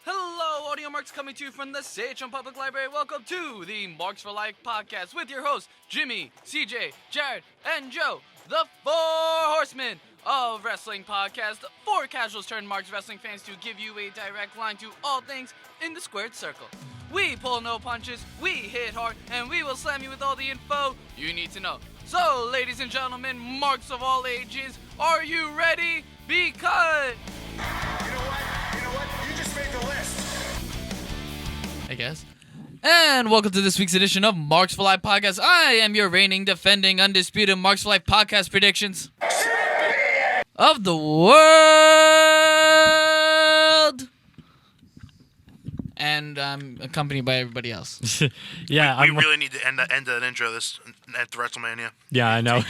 Hello, audio marks coming to you from the CHM Public Library. Welcome to the Marks for Life podcast with your hosts, Jimmy, CJ, Jared, and Joe, the Four Horsemen of Wrestling Podcast. Four casuals turned Marks wrestling fans to give you a direct line to all things in the squared circle. We pull no punches, we hit hard, and we will slam you with all the info you need to know. So, ladies and gentlemen, marks of all ages, are you ready? Because... You know what? You just made the list. I guess. And welcome to this week's edition of Marks for Life Podcast. I am your reigning, defending, undisputed Marks for Life Podcast predictions of the world. And I'm accompanied by everybody else. Yeah, We really need to end that intro this at WrestleMania. Yeah, I know.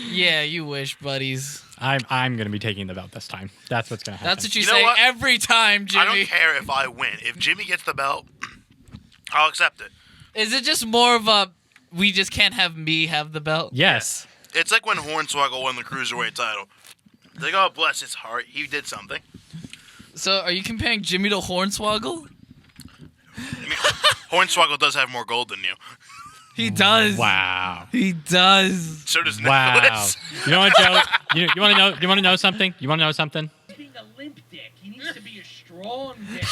Yeah, you wish, buddies. I'm gonna be taking the belt this time. That's what's gonna happen. That's what you You know say what? every time, Jimmy. I don't care if I win. If Jimmy gets the belt, I'll accept it. Is it just more of a, we just can't have me have the belt? Yes. It's like when Hornswoggle won the Cruiserweight title. It's like, oh, bless his heart. He did something. So are you comparing Jimmy to Hornswoggle? I mean, Hornswoggle does have more gold than you. He does. Wow. He does. So does Wow. Nicholas. You know what, Joe? You want to know? You want to know something? You want to know something? Being a limp dick, he needs to be a strong dick.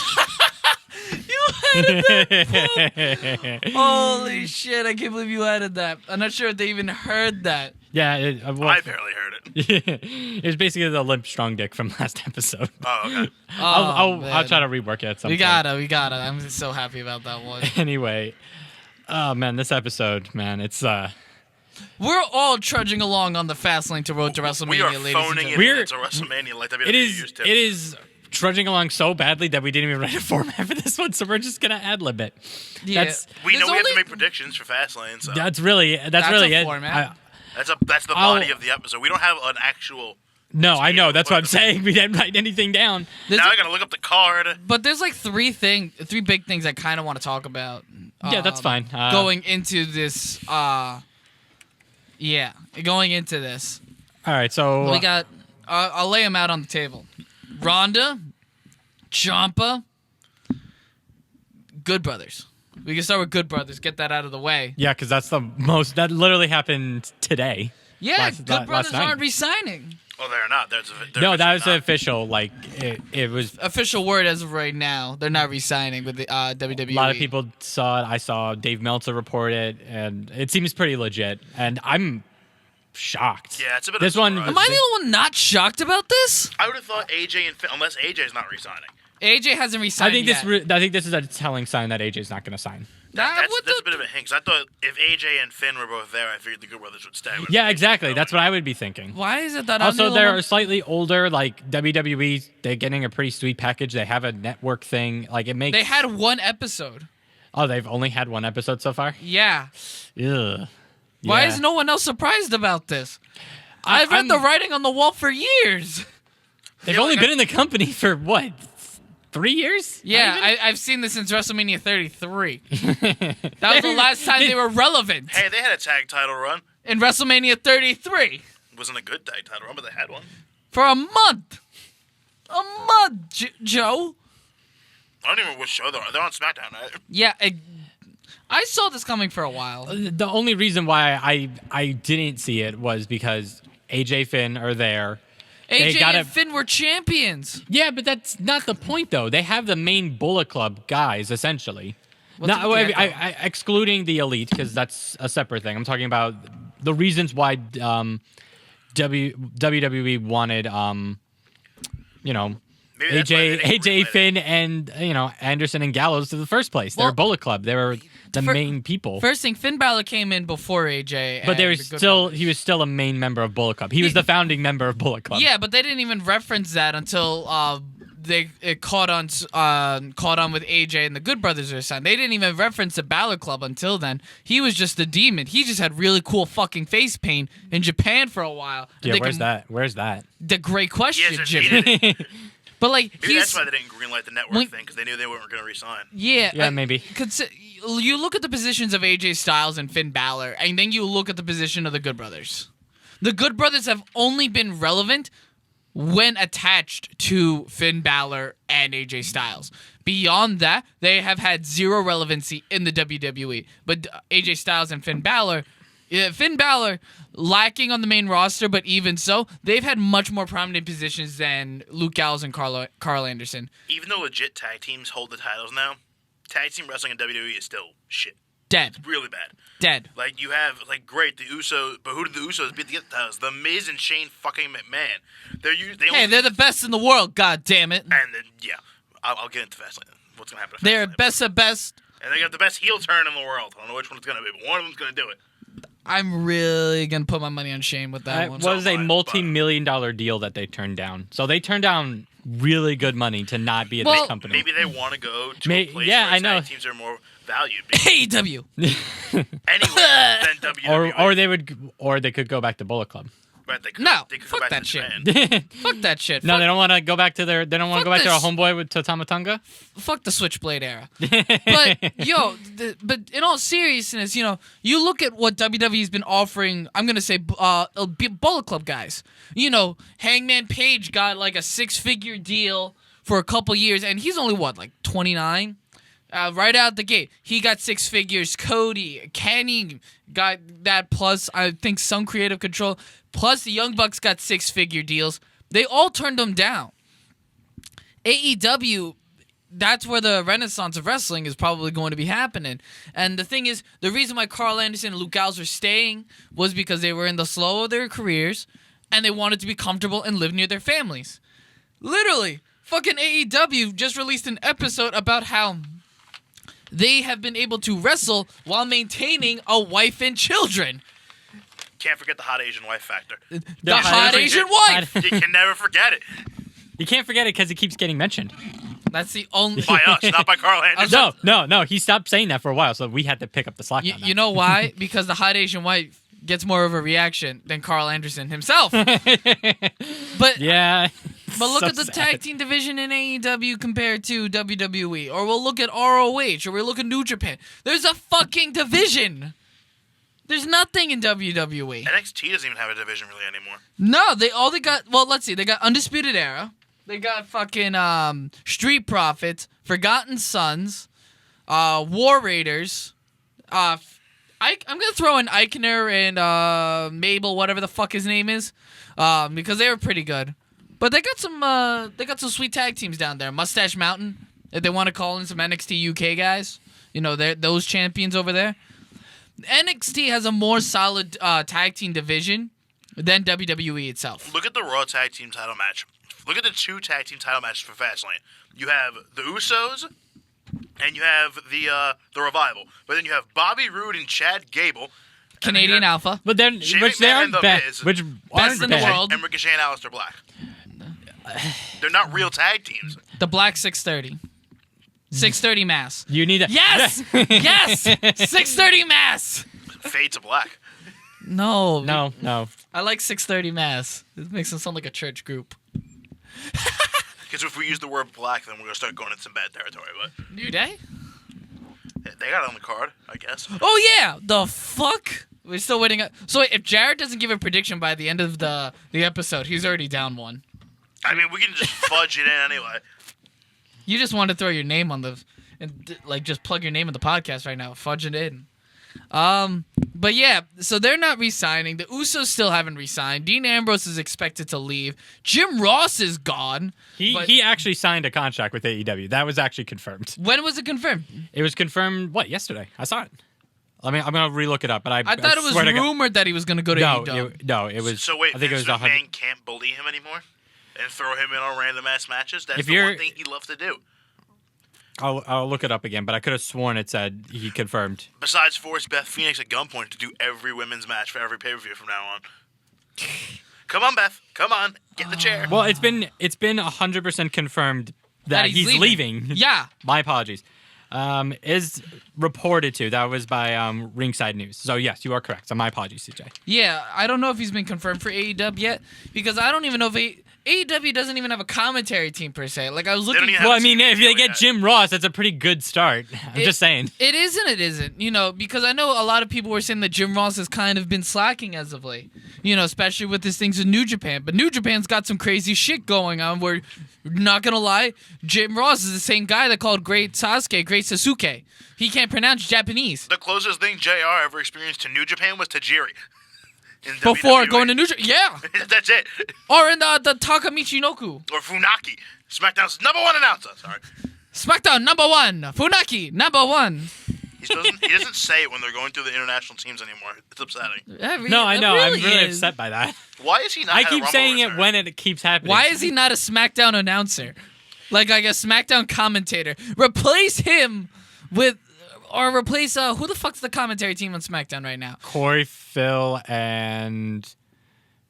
You added that. Holy shit, I can't believe you added that. I'm not sure if they even heard that. Yeah. Well, I barely heard it. it was basically the limp strong dick from last episode. Oh, okay. I'll man. try to rework it at some We point. gotta. I'm so happy about that one. Anyway, oh man, this episode, man, it's We're all trudging along on the Fastlane to Road to WrestleMania, We are ladies and phoning gentlemen. it into WrestleMania like WWE it is used to. it is trudging along so badly that we didn't even write a format for this one, so we're just gonna ad-lib it. Yeah. That's We know There's we have to only- make predictions for Fastlane, so that's really a it. format. that's the I'll- body of the episode. We don't have an actual... No, I know. Yeah, That's what I'm but- saying. We didn't write anything down. There's Now a- I gotta look up the card. But there's like three big things I kind of want to talk about. Yeah, that's fine. Going into this, going into this. All right, so We got, I'll lay them out on the table. Ronda, Ciampa, Good Brothers. We can start with Good Brothers, get that out of the way. yeah, because that's the most. That literally happened today. Yeah, Last Good Brothers night. aren't re-signing. Oh, they're not. They're No, that was not. official. Like it was. Official word as of right now, they're not re-signing with the WWE. A lot of people saw it. I saw Dave Meltzer report it, and it seems pretty legit. And I'm shocked. Yeah, it's a bit This of a one. surprise. Am I the only one not shocked about this? I would have thought AJ and Finn, unless AJ's not resigning. AJ hasn't I re-signed think yet. I think this is a telling sign that AJ's not going to sign. What That's the- a bit of a hint. 'Cause I thought if AJ and Finn were both there, I figured the Good Brothers would stay. Yeah, exactly. That's what I would be thinking. Why is it that I'm Also, the they're only one? slightly older. Like WWE, they're getting a pretty sweet package. They have a network thing. Like it makes. They had one episode. Oh, they've only had one episode so far. Yeah. Ugh. Why Yeah. is no one else surprised about this? I've read I'm- the writing on the wall for years. They've Yeah, only like been in the company for what? 3 years? Yeah, Not even? I've seen this since WrestleMania 33. That was the last time they were relevant. Hey, they had a tag title run. In WrestleMania 33. It wasn't a good tag title run, but they had one. For a month. A month, Joe. I don't even know which show they're on. They're on SmackDown, right? Yeah, I saw this coming for a while. The only reason why I didn't see it was because AJ Finn are there. They AJ gotta- and Finn were champions. Yeah, but that's not the point, though. They have the main Bullet Club guys, essentially. What's Not, up with the echo? I excluding the Elite, because that's a separate thing. I'm talking about the reasons why WWE wanted, Maybe that's why they didn't AJ greenlight it. Finn and, Anderson and Gallows to the first place. They're Well, a Bullet Club. They were the fir- main people. First thing, Finn Balor came in before AJ. But and there the was Good still Brothers. he was still a main member of Bullet Club. He was the founding member of Bullet Club. Yeah, but they didn't even reference that until it caught on with AJ and the Good Brothers were signed. They didn't even reference the Balor Club until then. He was just the demon. He just had really cool fucking face paint in Japan for a while. Yeah, where's that? Where's that? The great question, Yes, Jimmy. he But like Maybe he's that's why they didn't greenlight the network When- thing, because they knew they weren't going to resign. Yeah, maybe. You look at the positions of AJ Styles and Finn Balor, and then you look at the position of the Good Brothers. The Good Brothers have only been relevant when attached to Finn Balor and AJ Styles. Beyond that, they have had zero relevancy in the WWE. But AJ Styles and Finn Balor lacking on the main roster, but even so, they've had much more prominent positions than Luke Gallows and Carl Anderson. Even though legit tag teams hold the titles now, tag team wrestling in WWE is still shit. Dead. It's really bad. Dead. Like, you have, like, great, the Usos, but who did the Usos beat to get the titles? The Miz and Shane fucking McMahon. They're the best in the world, god damn it. And then, yeah, I'll get into Fastlane. What's going to happen to They're Fastlane. best of best. And they got the best heel turn in the world. I don't know which one it's going to be, but one of them's going to do it. I'm really going to put my money on Shane with that It one. was a multi-million-dollar deal that they turned down. So they turned down really good money to not be at this company. Maybe they want to go to a place yeah, where I know. tag teams are more valued. AEW. Anywhere than WWE. or they could go back to Bullet Club. But they could, No, they could fuck go back that to shit. Japan. Fuck that shit. No, Fuck, they don't want to go back to their. They don't want to go back to their homeboy to Tamatonga. fuck the Switchblade era. But but in all seriousness, you look at what WWE's been offering. I'm gonna say Bullet Club guys. Hangman Page got like a 6-figure deal for a couple years, and he's only like 29. Right out the gate, he got 6 figures. Cody, Kenny got that, plus I think some creative control. Plus the Young Bucks got 6-figure deals. They all turned them down. AEW, that's where the renaissance of wrestling is probably going to be happening. And the thing is, the reason why Carl Anderson and Luke Gallows were staying was because they were in the slow of their careers, and they wanted to be comfortable and live near their families. Literally, fucking AEW just released an episode about how they have been able to wrestle while maintaining a wife and children. Can't forget the hot Asian wife factor. The hot Asian wife! You can never forget it. You can't forget it because it keeps getting mentioned. That's the only... By us, not by Carl Anderson. No. He stopped saying that for a while, so we had to pick up the slack on that. You know why? Because the hot Asian wife gets more of a reaction than Carl Anderson himself. But yeah. But look So at the sad. tag team division in AEW compared to WWE. Or we'll look at ROH, or we'll look at New Japan. There's a fucking division. There's nothing in WWE. NXT doesn't even have a division really anymore. No, they got, well, let's see. They got Undisputed Era. They got fucking Street Profits, Forgotten Sons, War Raiders. I'm gonna throw in Eichner and Mabel, whatever the fuck his name is, because they were pretty good. But they got some sweet tag teams down there. Mustache Mountain, if they want to call in some NXT UK guys, they're those champions over there. NXT has a more solid tag team division than WWE itself. Look at the Raw Tag Team title match. Look at the 2 tag team title matches for Fastlane. You have the Usos, and you have the Revival. But then you have Bobby Roode and Chad Gable. Canadian Alpha. But then, Shane which they McMahon aren't and The bad. Miz. Which Best aren't in the bad. world. And Ricochet and Aleister Black. They're not real tag teams. The Black 630. 630 Mass. You need that. Yes! Yes! 630 Mass! Fade to Black. No. No. I like 630 Mass. It makes them sound like a church group. Because if we use the word black, then we're going to start going into some bad territory. But New Day? they got it on the card, I guess. Oh, yeah! The fuck? We're still waiting. So wait, if Jared doesn't give a prediction by the end of the episode, he's already down one. I mean, we can just fudge it in anyway. You just want to throw your name on just plug your name in the podcast right now. Fudge it in. But yeah, so they're not re-signing. The Usos still haven't re-signed. Dean Ambrose is expected to leave. Jim Ross is gone. He actually signed a contract with AEW. That was actually confirmed. When was it confirmed? It was confirmed, yesterday? I saw it. I'm going to relook it up, but I thought it was swear to God- rumored that he was going to go to AEW. No, it was. So wait, I think it was Vince 100. McMahon can't bully him anymore? And throw him in on random ass matches? That's If the you're- one thing he loves to do. I'll look it up again, but I could have sworn it said he confirmed. Besides force Beth Phoenix at gunpoint to do every women's match for every pay-per-view from now on. Come on, Beth. Come on. Get in the chair. Well, it's been 100% confirmed that he's leaving. Yeah. My apologies. Is reported to. That was by Ringside News. So yes, you are correct. So my apologies, CJ. Yeah, I don't know if he's been confirmed for AEW yet, because I don't even know if AEW doesn't even have a commentary team per se. Like I was looking. Well, I mean, if they get Jim Ross, that's a pretty good start. I'm just saying. It isn't. It isn't. You know, because I know a lot of people were saying that Jim Ross has kind of been slacking as of late. You know, especially with his things in New Japan. But New Japan's got some crazy shit going on. Where, not gonna lie, Jim Ross is the same guy that called Great Sasuke. He can't pronounce Japanese. The closest thing JR ever experienced to New Japan was Tajiri. Before going to New Japan, yeah. That's it. Or in the Takamichinoku. Or Funaki, SmackDown's #1 announcer. Sorry. SmackDown #1, Funaki #1. He doesn't say it when they're going through the international teams anymore. It's upsetting. No, I know. I'm really is. upset by that. Why is he not? I keep saying it when it keeps happening. Why is he not a SmackDown announcer? Like a SmackDown commentator. Replace him with... Or replace, who the fuck's the commentary team on SmackDown right now? Corey, Phil, and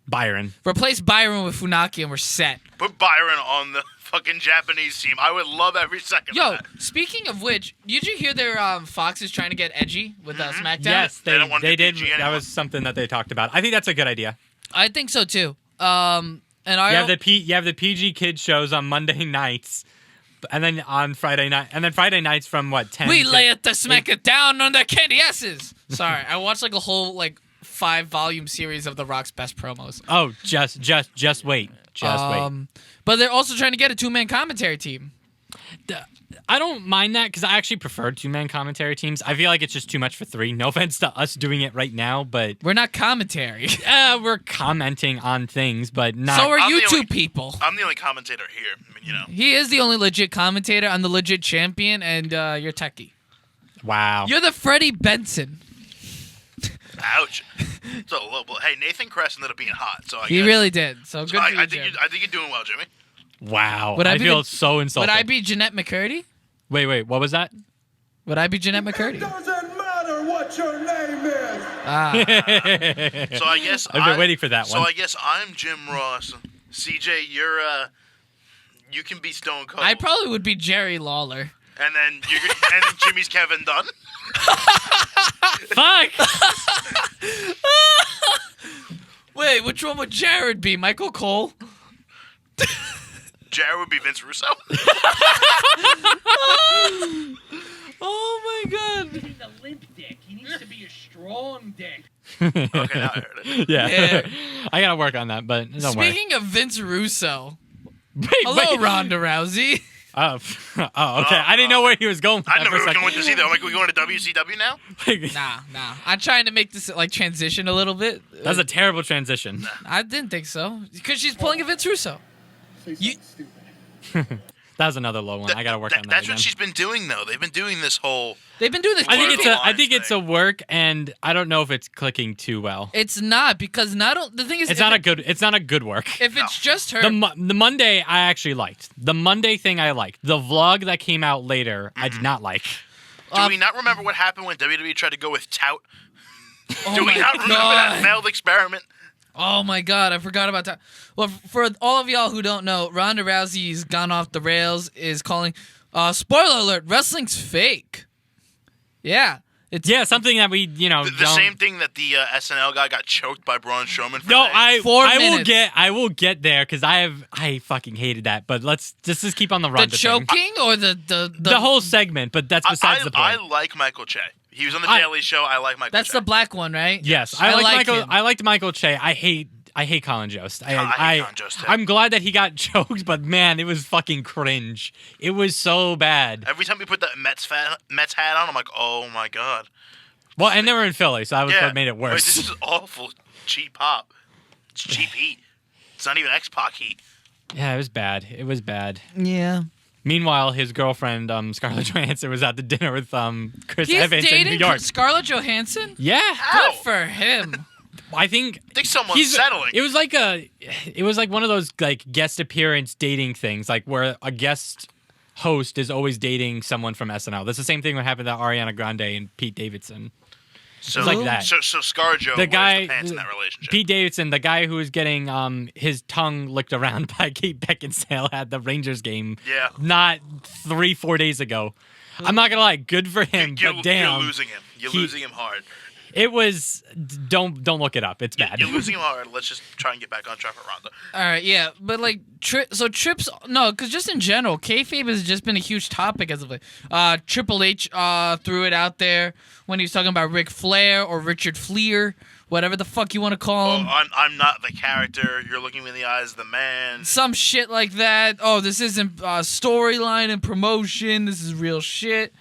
Byron. Replace Byron with Funaki and we're set. Put Byron on the fucking Japanese team. I would love every second Yo, of that. speaking of which, did you hear their Fox is trying to get edgy with SmackDown? Yes, They don't want to they be did. PG That anymore. was something that they talked about. I think that's a good idea. I think so too. And I You have the PG kids shows on Monday nights, and then on Friday night, and then Friday nights from what 10. we to- lay it to smack it down on the candy asses. Sorry, I watched like a whole 5-volume series of The Rock's best promos. Oh, just wait, wait. But they're also trying to get a 2-man commentary team. I don't mind that because I actually prefer 2-man commentary teams. I feel like it's just too much for 3. No offense to us doing it right now, but We're not commentary. we're commenting on things, but not. So are I'm you the two only- people. I'm the only commentator here. I mean, He is the only legit commentator. I'm the legit champion, and you're techie. Wow. You're the Freddie Benson. ouch. So, well, hey, Nathan Kress ended up being hot. So He guess, really did. So good I, for you, I think Jim. I think you're doing well, Jimmy. Wow. Would I I be feel the- so insulted. Would I be Jeanette McCurdy? Wait, what was that? Would I be Jeanette McCurdy? Doesn't matter what your name is. So I guess I've been waiting for that So one. I guess I'm Jim Ross. CJ, you're you can be Stone Cold. I probably would be Jerry Lawler. And then Jimmy's Kevin Dunn. Fuck. Wait, which one would Jared be? Michael Cole? Jared would be Vince Russo. Oh my god. He's a limp dick. He needs to be a strong dick. Okay, now I heard it. Yeah. Yeah. I gotta work on that, but don't worry. Speaking of Vince Russo. Wait, Hello, wait. Ronda Rousey. Oh, okay. I didn't know where he was going with I that know for we a were going second. to see that. I'm like, we going to WCW now? Nah. I'm trying to make this transition a little bit. That's a terrible transition. I didn't think so. Because she's pulling a Vince Russo. Say You- something stupid. That was another low one. I gotta work on that. That's again. what she's been doing, though. They've been doing this whole. They've been doing this. I think it's Lines I think it's a work, and I don't know if it's clicking too well. It's not because the thing is It's not a good. It's not a good work. If it's just her, The Monday I actually liked. The Monday thing I liked. The vlog that came out later I did not like. Do we not remember what happened when WWE tried to go with Tout? oh Do we my not remember that god. failed experiment? Oh my god, I forgot about that. Well, for all of y'all who don't know, Ronda Rousey's gone off the rails. Is calling, spoiler alert: wrestling's fake. Yeah, it's Yeah, something that we The don't. same thing that the SNL guy got choked by Braun Strowman for. No, saying. 4 I minutes. will get there because I fucking hated that. But let's just keep on the the Ronda thing. choking or the whole segment, but that's besides the point. I like Michael Che. He was on the I- Daily Show. I like Michael That's Che. the black one, right? Yes, I I like like Michael. him. I liked Michael Che. I hate Colin Jost. I hate Colin Jost, too. I'm glad that he got choked, but man, it was fucking cringe. It was so bad. Every time we put that Mets hat on, I'm like, oh my god. Well, and they were in Philly, so that was what made it Wait, this worse. is awful. Cheap pop. It's cheap heat. It's not even X-Pac heat. Yeah, it was bad. It was bad. Yeah. Meanwhile, his girlfriend, Scarlett Johansson, was at the dinner with Chris He's Evans in New dating York. Scarlett Johansson. Yeah, How? Good for him. I think I think someone's settling. It was like one of those like guest appearance dating things, like where a guest host is always dating someone from SNL. That's the same thing that happened to Ariana Grande and Pete Davidson. So, like that. So ScarJo The guy, wears the pants in that relationship. Pete Davidson, the guy who was getting his tongue licked around by Kate Beckinsale at the Rangers game, Yeah. not 3-4 days ago. I'm not gonna lie, good for him, You're but damn, losing him. You're he- losing him hard. It was. Don't look it up. It's bad. You're losing him already. Let's just try and get back on track with Ronda. All right, yeah, but like, Trips, no, because just in general, kayfabe has just been a huge topic as of late. Triple H threw it out there when he was talking about Ric Flair or Richard Fleer, whatever the fuck you want to call him. I'm not the character. You're looking me in the eyes of the man. Some shit like that. Oh, this isn't storyline and promotion. This is real shit.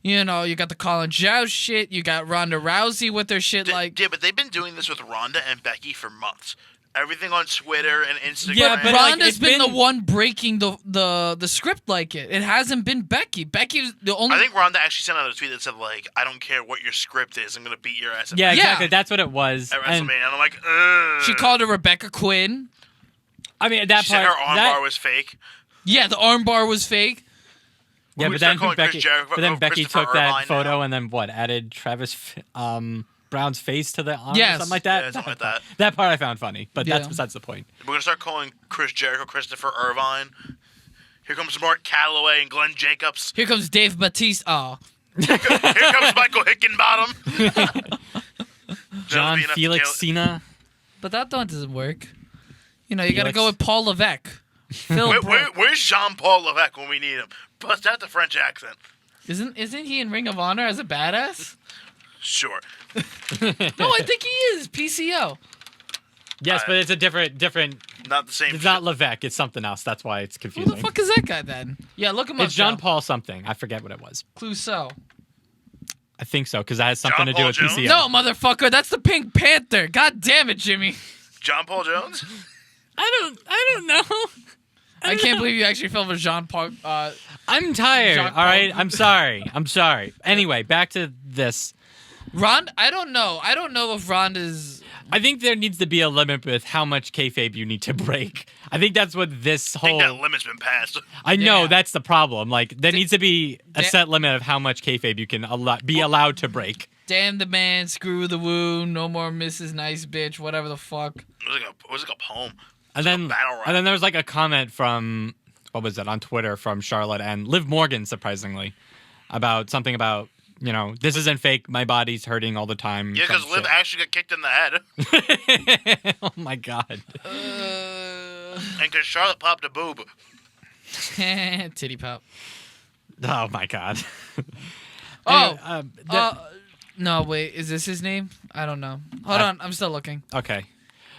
You know, you got the Colin Joust shit. You got Ronda Rousey with their shit like... Yeah, but they've been doing this with Ronda and Becky for months. Everything on Twitter and Instagram. Yeah, but Ronda's like, been the one breaking the script like it. It hasn't been Becky. Becky's the only... I think Ronda actually sent out a tweet that said, like, I don't care what your script is. I'm going to beat your ass at Yeah, Becky exactly. That's what it was. at WrestleMania. And, And I'm like, ugh. She called her Rebecca Quinn. I mean, that She part. said her armbar was fake. Yeah, the armbar was fake. Yeah, We but start then calling Chris Becky. Jericho- But then Becky Christopher took that Irvine photo now. and then what? Added Travis Brown's face to the arm or Yes. something like that. Yeah, something like that. That part I found funny, but that's Yeah. besides the point. We're going to start calling Chris Jericho Christopher Irvine. Here comes Mark Calloway and Glenn Jacobs. Here comes Dave Batista. Oh. Here comes Michael Hickenbottom. John be enough to Felix kill- Cena. But that doesn't work. You know, you got to Felix. go with Paul Levesque. Phil Where's Jean-Paul Levesque when we need him? Bust out the French accent. Isn't he in Ring of Honor as a badass? Sure. No, I think he is. PCO. Yes, but it's a different. Not the same It's shit. not Levesque. It's something else. That's why it's Who confusing. the fuck is that guy then? Yeah, look him up. It's John Joe. Paul something. I forget what it was. Clouseau. I think so because that has something John to do Paul with Jones? PCO. No, motherfucker, that's the Pink Panther. God damn it, Jimmy. John Paul Jones? I don't know. I can't believe you actually fell for Jean Paul. I'm tired. Jacques All right. Paul. I'm sorry. Anyway, back to this. Ron, I don't know. I don't know if Ronda's. I think there needs to be a limit with how much kayfabe you need to break. I think that's what this I think whole. that limit's been passed. I know Yeah. that's the problem. Like there needs to be a da- set limit of how much kayfabe you can be allowed to break. Damn the man, screw the woo, no more Mrs. Nice Bitch, whatever the fuck. It was like a poem. And then, battle rap. and then there was like a comment from what was it on Twitter from Charlotte and Liv Morgan, surprisingly, about something about this isn't fake. My body's hurting all the time. Yeah, because some Liv shit. actually got kicked in the head. Oh my god. And because Charlotte popped a boob. Titty pop. Oh my god. Oh, Anyway, no, wait, is this his name? I don't know. Hold on, I'm still looking. okay.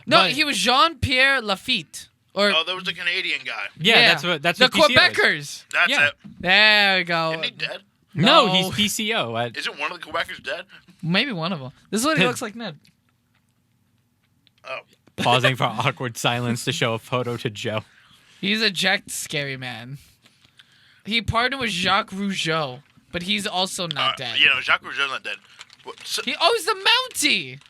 No, But- he was Jean-Pierre Lafitte. Or Oh, there was the Canadian guy. Yeah, the that's what PCO is. Quebecers. That's Yeah. it. There we go. Isn't he dead? No, No. he's PCO. Isn't one of the Quebecers dead? Maybe one of them. This is what he looks like, Ned. Oh. Pausing for awkward silence to show a photo to Joe. He's a jacked, scary man. He partnered with Jacques Rougeau, but he's also not dead. Jacques Rougeau's not dead. He's the Mountie.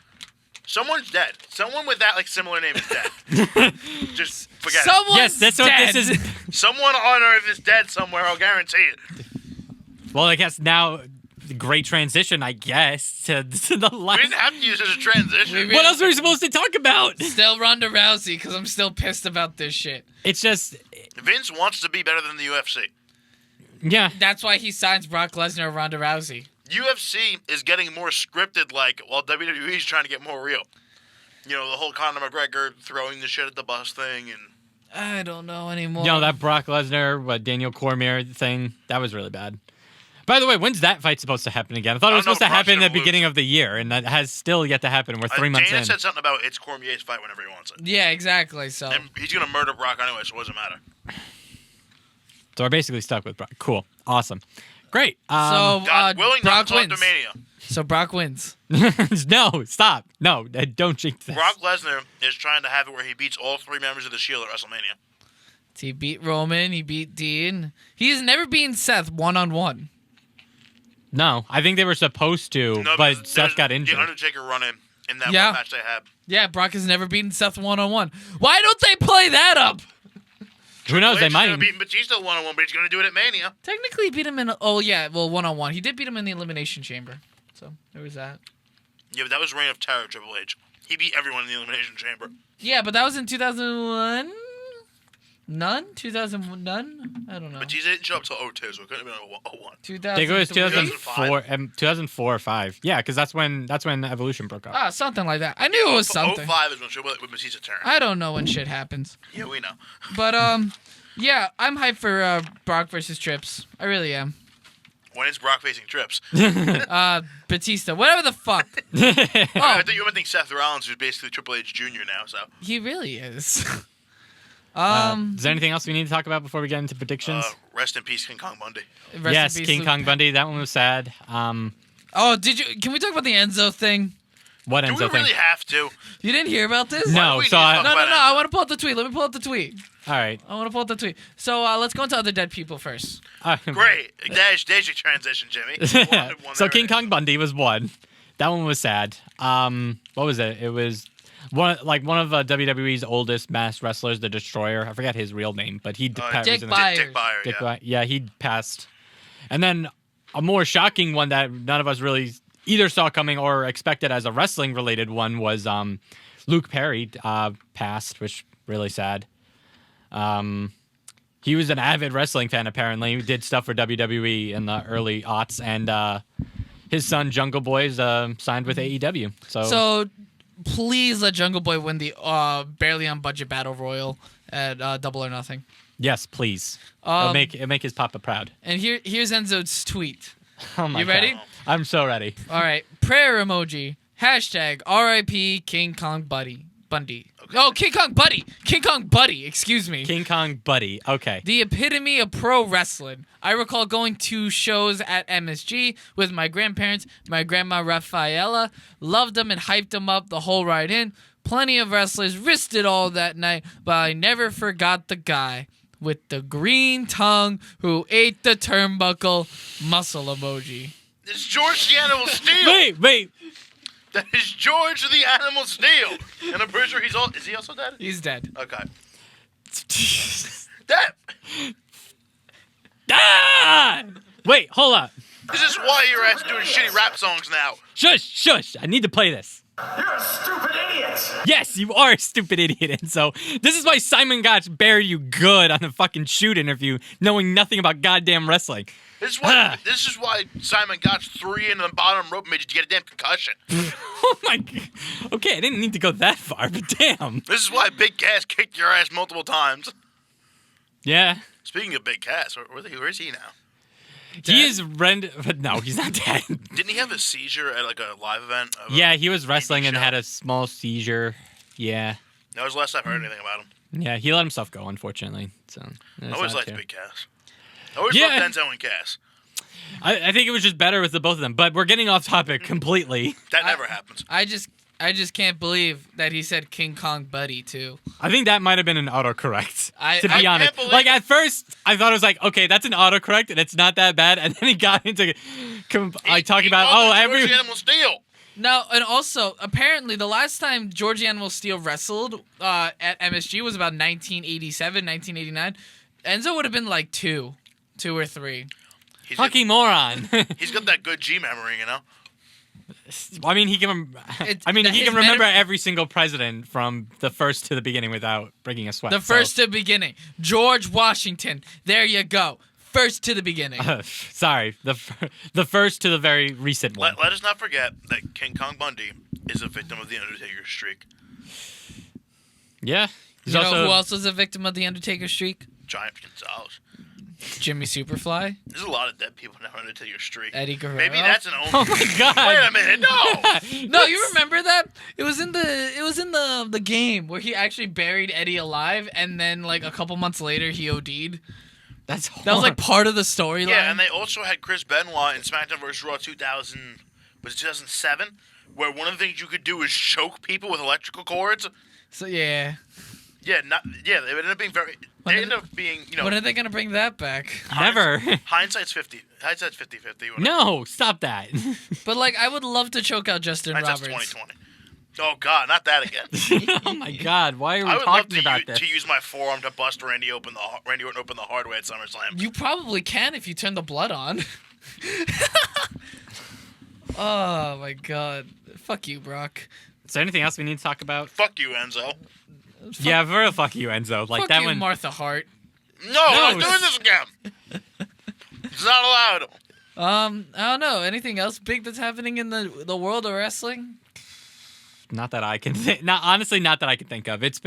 Someone's dead. Someone with that similar name is dead. Just forget it. Someone's Yes, that's what dead. this is. Someone on Earth is dead somewhere. I'll guarantee it. Well, I guess now, great transition, I guess, to the We last. didn't have to use it as a transition. We What else are we supposed to talk about? Still Ronda Rousey, because I'm still pissed about this shit. It's just, Vince wants to be better than the UFC. yeah. That's why he signs Brock Lesnar or Ronda Rousey. UFC is getting more scripted, while WWE is trying to get more real. The whole Conor McGregor throwing the shit at the bus thing, and I don't know anymore. That Brock Lesnar, Daniel Cormier thing, that was really bad. By the way, when's that fight supposed to happen again? I thought it was I don't supposed to know, happen in the Brock's gonna beginning of the year, and that has still yet to happen. We're 3 months Dana in. said something about it's Cormier's fight whenever he wants it. Yeah, exactly. So And he's going to murder Brock anyway, so it doesn't matter. So we're basically stuck with Brock. Cool. Awesome. Great. God willing, Brock not wins. Mania. So Brock wins. No, stop. No, don't jinx this. Brock Lesnar is trying to have it where he beats all three members of the Shield at WrestleMania. He beat Roman. He beat Dean. He's never beaten Seth one-on-one. No, I think they were supposed to, No, but because Seth got The injured. Undertaker run in that Yeah. one match they had. Yeah, Brock has never beaten Seth one-on-one. Why don't they play that up? Who knows? They He's going might. to beat Batista one-on-one, but he's going to do it at Mania. Technically, he beat him in. One-on-one. He did beat him in the Elimination Chamber. So there was that. Yeah, but that was Reign of Terror, Triple H. He beat everyone in the Elimination Chamber. Yeah, but that was in 2001. None? 2001? None? I don't know. Batista didn't show up till 02, so it couldn't have been 01. I think it was 2003? 2004 or 5. Yeah, because that's when Evolution broke up. Ah, something like that. I knew it was something. 05 is when Batista turned. I don't know when shit happens. Yeah, we know. But, yeah, I'm hyped for Brock versus Trips. I really am. When is Brock facing Trips? Batista, whatever the fuck. I Oh, think you might think Seth Rollins, who's basically Triple H Jr. now, so. he really is. Is there anything else we need to talk about before we get into predictions? Rest in peace, King Kong Bundy. Rest Yes, in peace, King Luke Kong Pe- Bundy. That one was sad. Oh, can we talk about the Enzo thing? What Do ends we up really have to? You didn't hear about this? No, Why do we so need to I- talk No, about no. Enzo? I want to pull up the tweet. Let me pull up the tweet. All right. I want to pull up the tweet. So let's go into other dead people first. Great. There's your transition, Jimmy. So King Kong Bundy was one. That one was sad. What was it? It was one of WWE's oldest masked wrestlers, the Destroyer. I forget his real name, but he Dick was in the- Byers. Dick Byer, Dick yeah. By- yeah, he passed. And then a more shocking one that none of us really either saw coming or expected as a wrestling related one was Luke Perry passed, which really sad. He was an avid wrestling fan apparently. He did stuff for WWE in the early aughts, and his son Jungle Boy is signed with AEW. So please let Jungle Boy win the barely on budget battle royal at Double or Nothing. yes, please. It'll make his papa proud. And here's Enzo's tweet. Oh my You ready? God. I'm so ready. All right, prayer emoji. Hashtag RIP King Kong Bundy. Okay. Oh, King Kong Buddy. Excuse me. King Kong Buddy. Okay. The epitome of pro wrestling. I recall going to shows at MSG with my grandparents, my grandma Rafaela. Loved them and hyped them up the whole ride in. Plenty of wrestlers risked it all that night, but I never forgot the guy with the green tongue who ate the turnbuckle. Muscle emoji. It's George the Animal Steel. Wait. That is George the Animal Steel. And I'm pretty sure is he also dead? He's dead. Okay. That. Ah! Wait, hold up. This is why your ass doing shitty rap songs now. Shush. I need to play this. You're a stupid idiot! Yes, you are a stupid idiot. And so this is why Simon Gotch buried you good on the fucking shoot interview, knowing nothing about goddamn wrestling. This is why Simon Gotch threw you in the bottom rope and made you get a damn concussion. Oh my God. Okay, I didn't need to go that far, but damn. This is why Big Cass kicked your ass multiple times. Yeah. Speaking of Big Cass, where is he now? He is but no, he's not dead. Didn't he have a seizure at like a live event? Yeah, he was wrestling and show? had a small seizure. Yeah. That was the last I've heard anything about him. Yeah, he let himself go, unfortunately. So I always liked too. Big Cass. I always Yeah. loved Denzel and Cass. I think it was just better with the both of them, but we're getting off topic completely. That never happens. I just can't believe that he said King Kong Buddy too. I think that might have been an autocorrect, to I be can't honest. believe- Like, at first, I thought it was like, okay, that's an autocorrect, and it's not that bad. And then he got into talking about, George the Animal Steel. No, and also apparently the last time George the Animal Steel wrestled at MSG was about 1987, 1989. Enzo would have been like two or three. He's fucking moron. He's got that good G memory, you know. I mean, he can. His remember every single president from the first to the beginning without breaking a sweat. The first to the beginning. George Washington. There you go. First to the beginning. Sorry, the first to the very recent one. Let us not forget that King Kong Bundy is a victim of the Undertaker streak. Yeah. He's You also, know who else was a victim of the Undertaker streak? Giant Gonzalez. Jimmy Superfly. There's a lot of dead people now Undertaker streak. Eddie Guerrero. Maybe that's an only. Oh my God. Wait a minute, no. No, you remember that? It was in the game where he actually buried Eddie alive, and then like a couple months later he OD'd. That's That was like part of the storyline. Yeah, and they also had Chris Benoit in SmackDown vs. Raw 2007, where one of the things you could do is choke people with electrical cords. So yeah. Yeah, they ended up being very. They ended up being, When are they gonna bring that back? Never. Hindsight's 50. Hindsight's 50-50. No, stop that. But like, I would love to choke out Justin Hindsight's Roberts. 2020. Oh God, not that again. Oh my God, why are we I would love talking about this? to use my forearm to bust Randy Orton open the hard way at SummerSlam. You probably can if you turn the blood on. Oh my God! Fuck you, Brock. Is there anything else we need to talk about? Fuck you, Enzo. Yeah, for real, fuck you, Enzo. Like Fuck that you, one. Martha Hart. No, I'm not doing this again. It's not allowed. I don't know. Anything else big that's happening in the world of wrestling? Not that I can think. Honestly, not that I can think of. It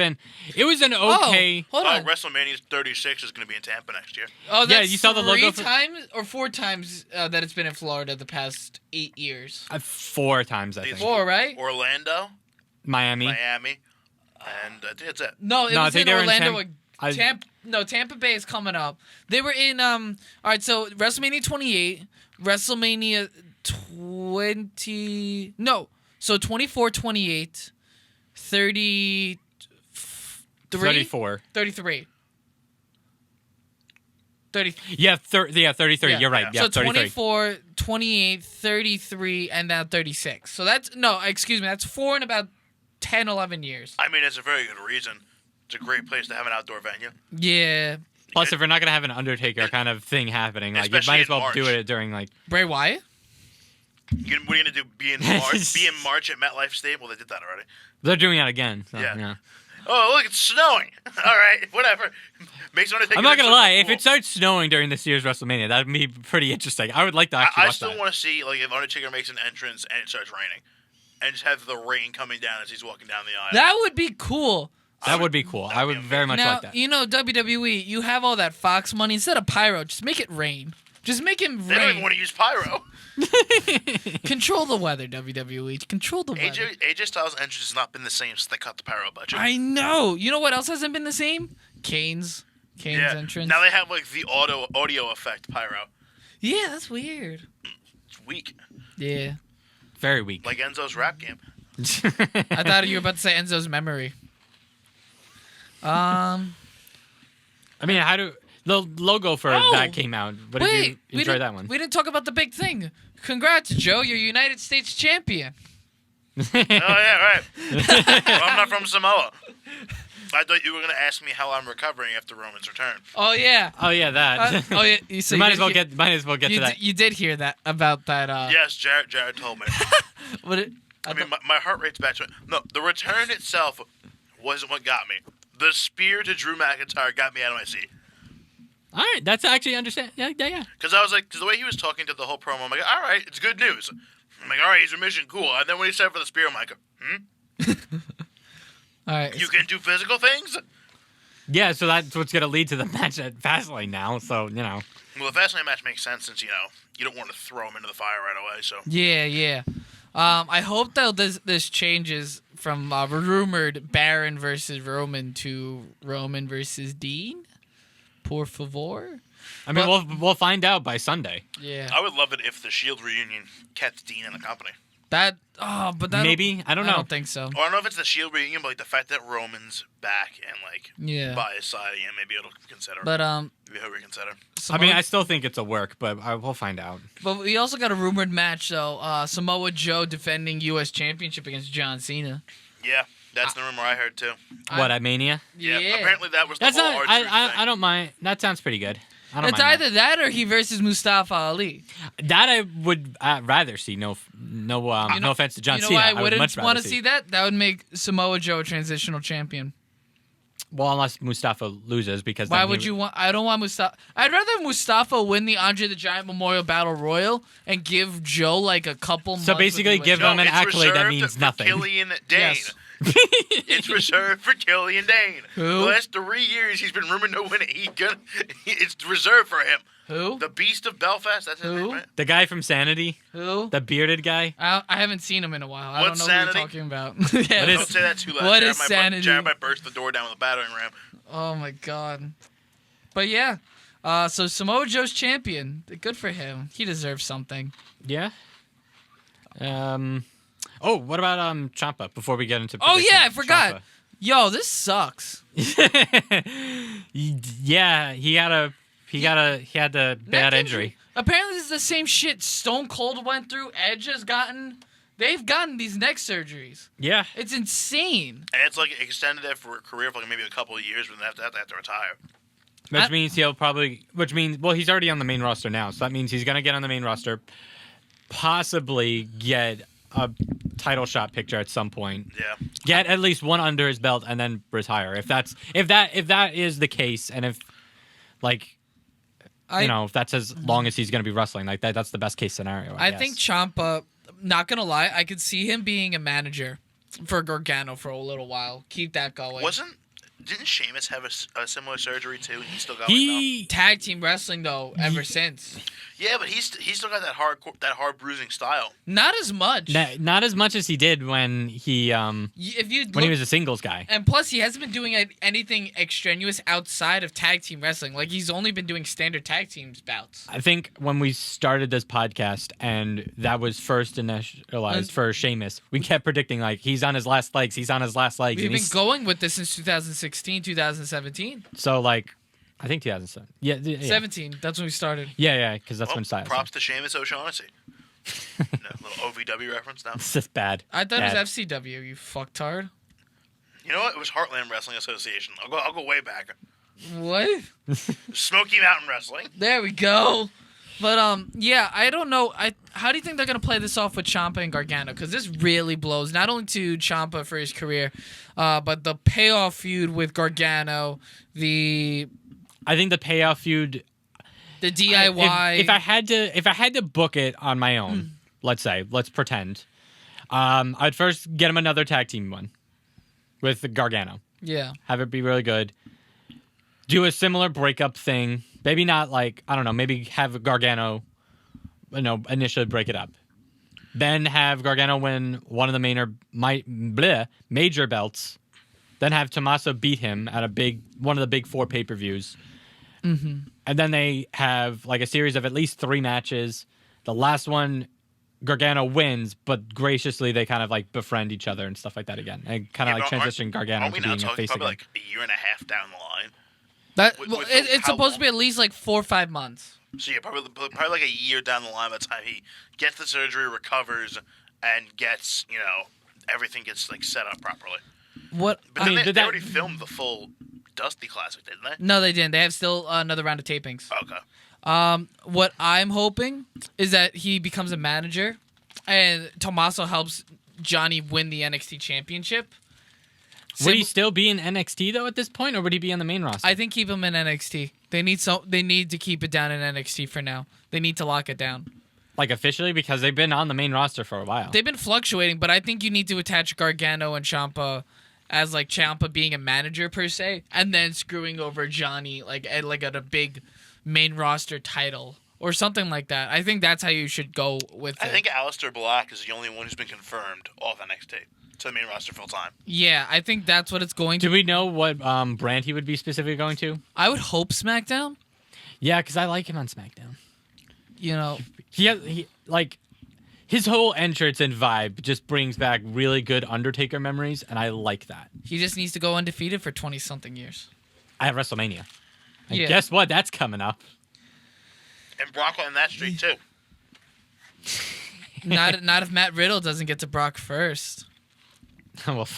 was an okay. Hold on. WrestleMania 36 is going to be in Tampa next year. Oh, Yeah, that's you saw the logo three for- times or 4 times that it's been in Florida the past 8 years. 4 times, I think. 4, right? Orlando, Miami. and I think that's it. No, it No, I was think in they were in Orlando. Tampa Bay is coming up. They were in all right, so WrestleMania 28, WrestleMania 20 no, so 24, 28, 33 34. 33. 30. Yeah, 33. Yeah. You're right. Yeah, So 33. 24, 28, 33, and now 36. So that's, no, excuse me, that's 4 in about 10, 11 years. I mean, it's a very good reason. It's a great place to have an outdoor venue. Yeah. Plus, if you're not gonna have an Undertaker kind of thing happening, like you Especially might as in well March. do it during like. Bray Wyatt? What are you going to do? Be in March at MetLife Stadium? Well, they did that already. They're doing that again. So, Yeah. yeah. Oh, look, it's snowing. All right, whatever. Makes Undertaker I'm not gonna look so lie. If cool. it starts snowing during this year's WrestleMania, that'd be pretty interesting. I would like to actually I watch still that. want to see like if Undertaker makes an entrance and it starts raining, and just have the rain coming down as he's walking down the aisle. That would be cool. That would be cool. I would very much Now, like that. you know, WWE, you have all that Fox money. Instead of pyro, just make it rain. Just make it They don't even rain. want to use pyro. Control the weather, WWE. Control the weather. AJ Styles' entrance has not been the same since they cut the pyro budget. I know. You know what else hasn't been the same? Kane's entrance. Now they have like the audio effect pyro. Yeah, that's weird. It's weak, Yeah. Very weak. like Enzo's rap game. I thought you were about to say Enzo's memory. I mean, how do the logo for Oh, that came out? But did you we enjoy didn't- that one? We didn't talk about the big thing. Congrats, Joe. You're United States champion. Oh yeah, right. Well, I'm not from Samoa. I thought you were going to ask me how I'm recovering after Roman's return. Oh, yeah. Oh yeah, that. Oh, yeah. So You might did as well hear- get to that. You did hear that about that. Yes, Jared told me. What it, I mean, my heart rate's back to it. No, the return itself wasn't what got me. The spear to Drew McIntyre got me out of my seat. All right, that's actually understand. Yeah. Because I was like, because the way he was talking to the whole promo, I'm like, all right, it's good news. I'm like, all right, he's a mission, cool. And then when he said for the spear, I'm like, all right. you can do physical things? Yeah, so that's what's gonna lead to the match at Fastlane now. So you know. Well, the Fastlane match makes sense since, you don't want to throw him into the fire right away, so. Yeah. I hope that this changes from rumored Baron versus Roman to Roman versus Dean. Por favor. I mean, we'll find out by Sunday. Yeah. I would love it if the Shield reunion kept Dean in the company. But that Maybe. I don't know. I don't think so. Or I don't know if it's the Shield reunion, but like the fact that Roman's back and like Yeah. by his side again, maybe it'll consider. But Maybe he'll reconsider. I mean, I still think it's a work, but we'll find out. But we also got a rumored match though. Samoa Joe defending U.S. Championship against John Cena. Yeah, that's the rumor I heard too. What at Mania? Yeah, apparently that was the That's whole not. R-Truth I thing. don't mind. That sounds pretty good. I don't It's mind either that or he versus Mustafa Ali. that I would rather see. No offense to John You know Cena. why I would wouldn't much rather want to see that? That would make Samoa Joe a transitional champion. Well, unless Mustafa loses, because Why then would you want? I don't want Mustafa. I'd rather Mustafa win the Andre the Giant Memorial Battle Royal and give Joe like a couple. So months basically with give US. him an it's accolade that reserved means for nothing. Killian Dane. Yes. It's reserved for Killian Dane. Who? The last 3 years he's been rumored to win it. It's reserved for him. Who? The Beast of Belfast. That's his Who? name, right? The guy from Sanity, Who? the bearded guy. I haven't seen him in a while. I don't What's know Sanity? who you're talking about. Yeah, What is- Don't say that too loud. What Jared is might- Sanity? Jared might burst the door down with a battering ram. Oh my god. But yeah. So Samoa Joe's champion. Good for him. He deserves something. Yeah. Oh, what about Ciampa? Before we get into Oh yeah, I predictions? forgot. Yo, this sucks. Ciampa. Yeah, he had a bad Neck injury. Apparently, this is the same shit Stone Cold went through. Edge has gotten. They've gotten these neck surgeries. Yeah. It's insane. And it's like extended it for a career for like maybe a couple of years, but then after that they have to retire. Which means he's already on the main roster now. So that means he's going to get on the main roster, possibly get a title shot picture at some point. Yeah. Get at least one under his belt and then retire. If that is the case, and if if that's as long as he's going to be wrestling, like that's the best case scenario. I guess. think Ciampa, not gonna lie, I could see him being a manager for Gargano for a little while. Keep that going. Didn't Sheamus have a similar surgery too? He still got Tag team wrestling though ever since. Yeah, but he's still got that hard bruising style. Not as much. Not as much as he did when he he was a singles guy. And plus, he hasn't been doing anything extraneous outside of tag team wrestling. Like, he's only been doing standard tag teams bouts. I think when we started this podcast and that was first initialized for Sheamus, we kept predicting, like, he's on his last legs. He's on his last legs. We've been going with this since 2016, 2017. So, like, I think 2007. Yeah. 17. That's when we started. Yeah, because that's when Styles. Props to Sheamus O'Shaughnessy. Little OVW reference now. This is bad. I thought it was FCW, you fucktard. You know what? It was Heartland Wrestling Association. I'll go way back. What? Smoky Mountain Wrestling. There we go. But, yeah, I don't know. How do you think they're going to play this off with Ciampa and Gargano? Because this really blows, not only to Ciampa for his career, but the payoff feud with Gargano, I think the payoff feud, the DIY. If I had to book it on my own, let's pretend, I'd first get him another tag team one with Gargano. Yeah. Have it be really good. Do a similar breakup thing. Maybe not maybe have Gargano, initially break it up. Then have Gargano win one of the major belts. Then have Tommaso beat him at one of the big 4 pay-per-views. Mm-hmm. And then they have like a series of at least 3 matches. The last one, Gargano wins, but graciously they kind of like befriend each other and stuff like that again. And kind of transition Gargano to being a face probably again. like a year and a half down the line. It's supposed to be at least like 4 or 5 months. So yeah, probably like a year down the line by the time he gets the surgery, recovers, and gets everything gets like set up properly. What? But they already filmed the full Dusty Classic, didn't they? No, they didn't. They have still another round of tapings. Okay. What I'm hoping is that he becomes a manager, and Tommaso helps Johnny win the NXT Championship. Would he still be in NXT though at this point, or would he be on the main roster? I think keep him in NXT. They need to keep it down in NXT for now. They need to lock it down. Like officially, because they've been on the main roster for a while. They've been fluctuating, but I think you need to attach Gargano and Ciampa as like Ciampa being a manager per se, and then screwing over Johnny at a big main roster title or something like that. I think that's how you should go with it. I think Aleister Black is the only one who's been confirmed off NXT to the main roster full time. Yeah, I think that's what it's going to. Do we know what brand he would be specifically going to? I would hope SmackDown. Yeah, because I like him on SmackDown. He his whole entrance and vibe just brings back really good Undertaker memories, and I like that. He just needs to go undefeated for 20-something years. I have WrestleMania. And Yeah. guess what? That's coming up. And Brock on that streak too. Not if Matt Riddle doesn't get to Brock first. Well,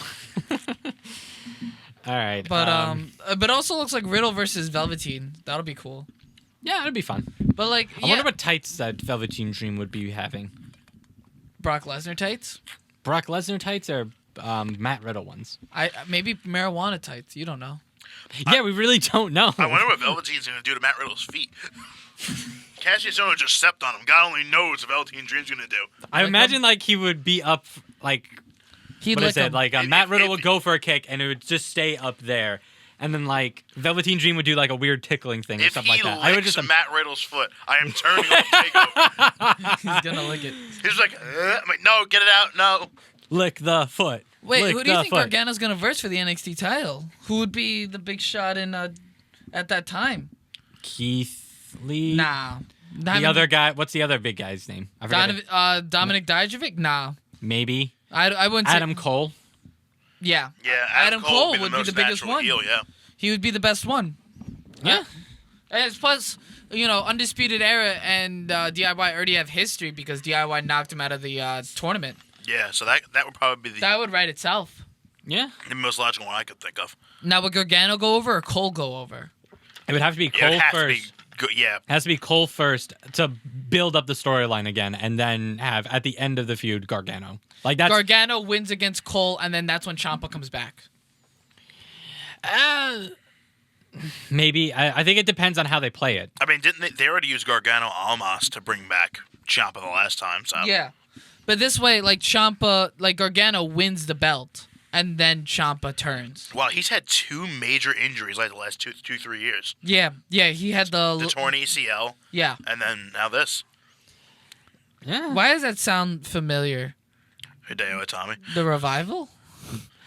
all right. But also looks like Riddle versus Velveteen. That'll be cool. Yeah, it'd be fun. But I wonder what tights that Velveteen Dream would be having. Brock Lesnar tights? Brock Lesnar tights or Matt Riddle ones? Maybe marijuana tights. You don't know. Yeah, we really don't know. I wonder what Velveteen's going to do to Matt Riddle's feet. Cassius Ohno just stepped on him. God only knows what Velveteen Dream's going to do. I imagine he would be up He'd what is it? Matt Riddle would maybe. go for a kick and it would just stay up there. And then Velveteen Dream would do a weird tickling thing or If something he like that. I would licks just Matt Riddle's foot, I am turning on TakeOver. He's gonna lick it. He's like, I'm like, no, get it out, no. lick the foot. Wait, lick who do you the think foot. Gargano's gonna verse for the NXT title? Who would be the big shot in at that time? Keith Lee. Nah. The other guy. What's the other big guy's name? I forgot. Dominic Dijakovic? Nah. Maybe I wouldn't say. Adam Cole. Yeah. Yeah, Adam Cole would be most the biggest natural one. heel, yeah. He would be the best one. Yeah. And plus, Undisputed Era and DIY already have history because DIY knocked him out of the tournament. Yeah, so that would probably be That would write itself. Yeah. the most logical one I could think of. Now, would Gargano go over or Cole go over? It would have to be It Cole would have to first. be Yeah. Has to be Cole first to build up the storyline again, and then have at the end of the feud Gargano. Like that's Gargano wins against Cole, and then that's when Ciampa comes back. maybe. I think it depends on how they play it. I mean, didn't they already use Gargano Almas to bring back Ciampa the last time? So Yeah, but this way, like Ciampa, like Gargano wins the belt, and then Ciampa turns. Well, he's had 2 major injuries like the last 3 years. Yeah, he had The torn ACL, yeah. and then now this. Yeah. Why does that sound familiar? Hideo Itami. The Revival?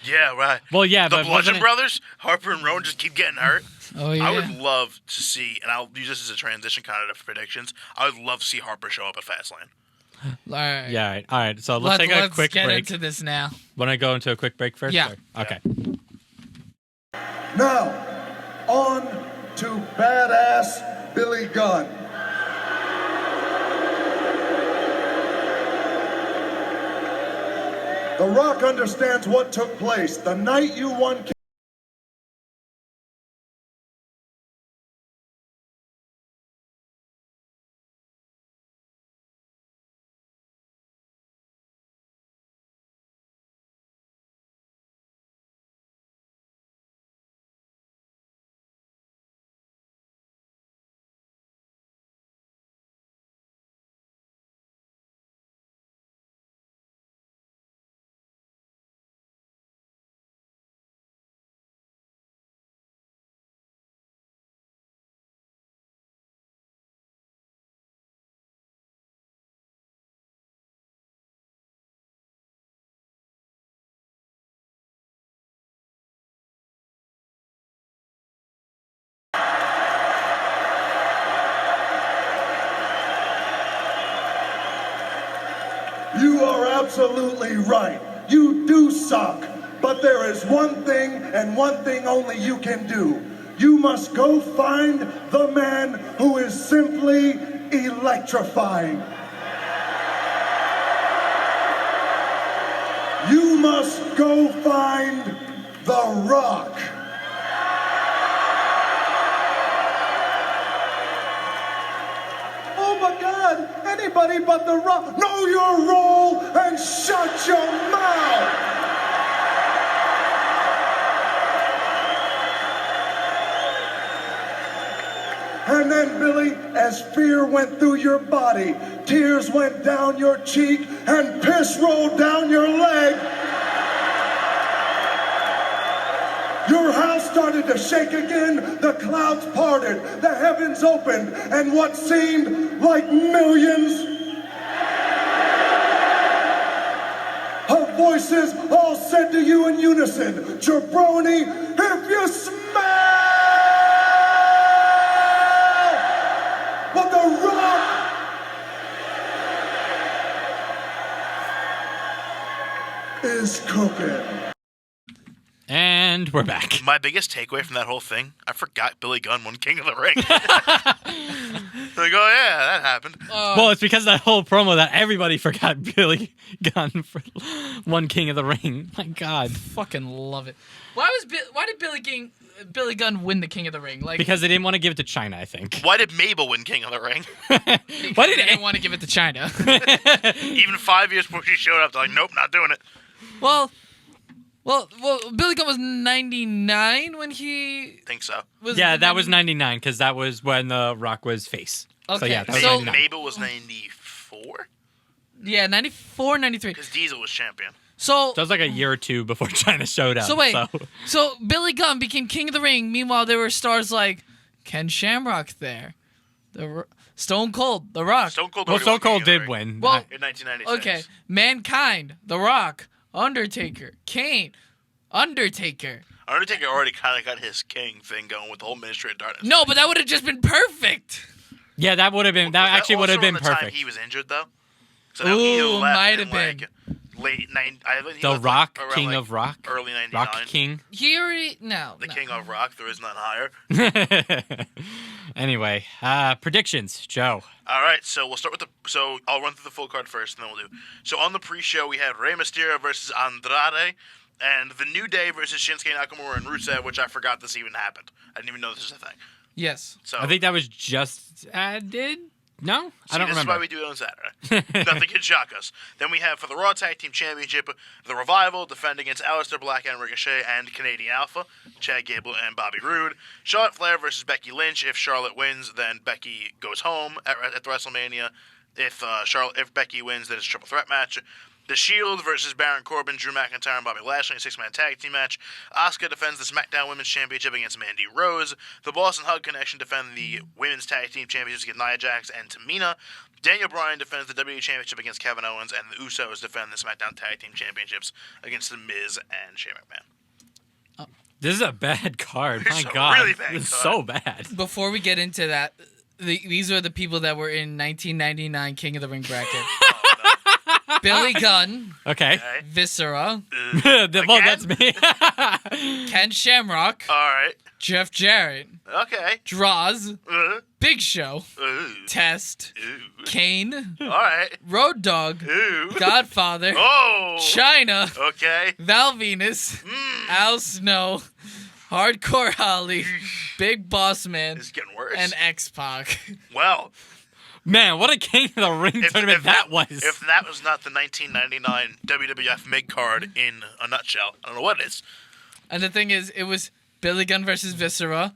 Yeah, right. Well, yeah, The but wasn't Bludgeon it- Brothers, Harper and Rowan just keep getting hurt. Oh yeah. I would love to see, and I'll use this as a transition kind of predictions. I would love to see Harper show up at Fastlane. All right. Yeah. All right. So let's take a quick get break. into this now. Want to go into a quick break first? Yeah. Or- Okay. Now, on to badass Billy Gunn. The Rock understands what took place the night you won. You are absolutely right. You do suck. But there is one thing and one thing only you can do. You must go find the man who is simply electrifying. You must go find The Rock. Oh my God, anybody but The Rock. Know your role and shut your mouth. And then, Billy, as fear went through your body, tears went down your cheek, and piss rolled down your leg, your house started to shake again, the clouds parted, the heavens opened, and what seemed like millions of voices all said to you in unison, Jabroni, if you smell what The Rock is cooking. And we're back. My biggest takeaway from that whole thing, I forgot Billy Gunn won King of the Ring. Like, oh yeah, that happened. Well, it's because of that whole promo that everybody forgot Billy Gunn for one King of the Ring. My God. Fucking love it. Why did Billy Gunn win the King of the Ring? Like Because they didn't want to give it to China, I think. Why did Mabel win King of the Ring? Why they did didn't want to give it to China. Even 5 years before she showed up, they're like, nope, not doing it. well, Billy Gunn was 99 when he Think so. was. Yeah, that was 99 because that was when The Rock was face. So Okay, yeah, that was so- 99. Mabel was 94? Yeah, 94, 93. Because Diesel was champion. So So it was like a year or two before China showed up. So wait, so Billy Gunn became King of the Ring. Meanwhile, there were stars like Ken Shamrock there, Stone Cold, The Rock. Stone Cold, Well, already Stone won King Cold of the did Ring win. Well, in 1996. Okay, Mankind, The Rock, Undertaker, Kane, Undertaker. Undertaker already kind of got his king thing going with the whole Ministry of Darkness. No, but that would have just been perfect. Yeah, that would have been. That Was actually would have also been around the time perfect. he was injured though. So now he Ooh, left might in, have been. like, late 90s. The Rock, around, King like, of Rock, early 99. Rock King. He already no. The no. King of Rock. There is none higher. Anyway, predictions, Joe. All right, so we'll start with So I'll run through the full card first, and then we'll do. So on the pre-show, we had Rey Mysterio versus Andrade, and The New Day versus Shinsuke Nakamura and Rusev, which I forgot this even happened. I didn't even know this was a thing. Yes. So I think that was just added. No, I don't this remember. is why we do it on Saturday. Nothing can shock us. Then we have for the Raw Tag Team Championship, the Revival defend against Aleister Black and Ricochet and Canadian Alpha, Chad Gable and Bobby Roode. Charlotte Flair versus Becky Lynch. If Charlotte wins, then Becky goes home at the WrestleMania. If Becky wins, then it's a triple threat match. The Shield versus Baron Corbin, Drew McIntyre, and Bobby Lashley in a 6-man tag team match. Asuka defends the SmackDown Women's Championship against Mandy Rose. The Boston Hug Connection defend the Women's Tag Team Championships against Nia Jax and Tamina. Daniel Bryan defends the WWE Championship against Kevin Owens, and the Usos defend the SmackDown Tag Team Championships against The Miz and Shane McMahon. This is a bad card. My It's a God, really bad this is card. so bad. Before we get into that, these are the people that were in 1999 King of the Ring bracket. Billy Gunn, Okay. Viscera, Well, that's me. Ken Shamrock, All right. Jeff Jarrett, Okay. Droz, Big Show, Ooh. Test, Ooh. Kane, All right. Road Dogg, Ooh. Godfather, Oh. China, Okay. Val Venus, Al Snow, Hardcore Holly, Big Boss Man, It's getting worse. and X-Pac. well, Man, what a King of the Ring tournament that was. If that was not the 1999 WWF mid card in a nutshell, I don't know what it is. And the thing is, it was Billy Gunn versus Viscera,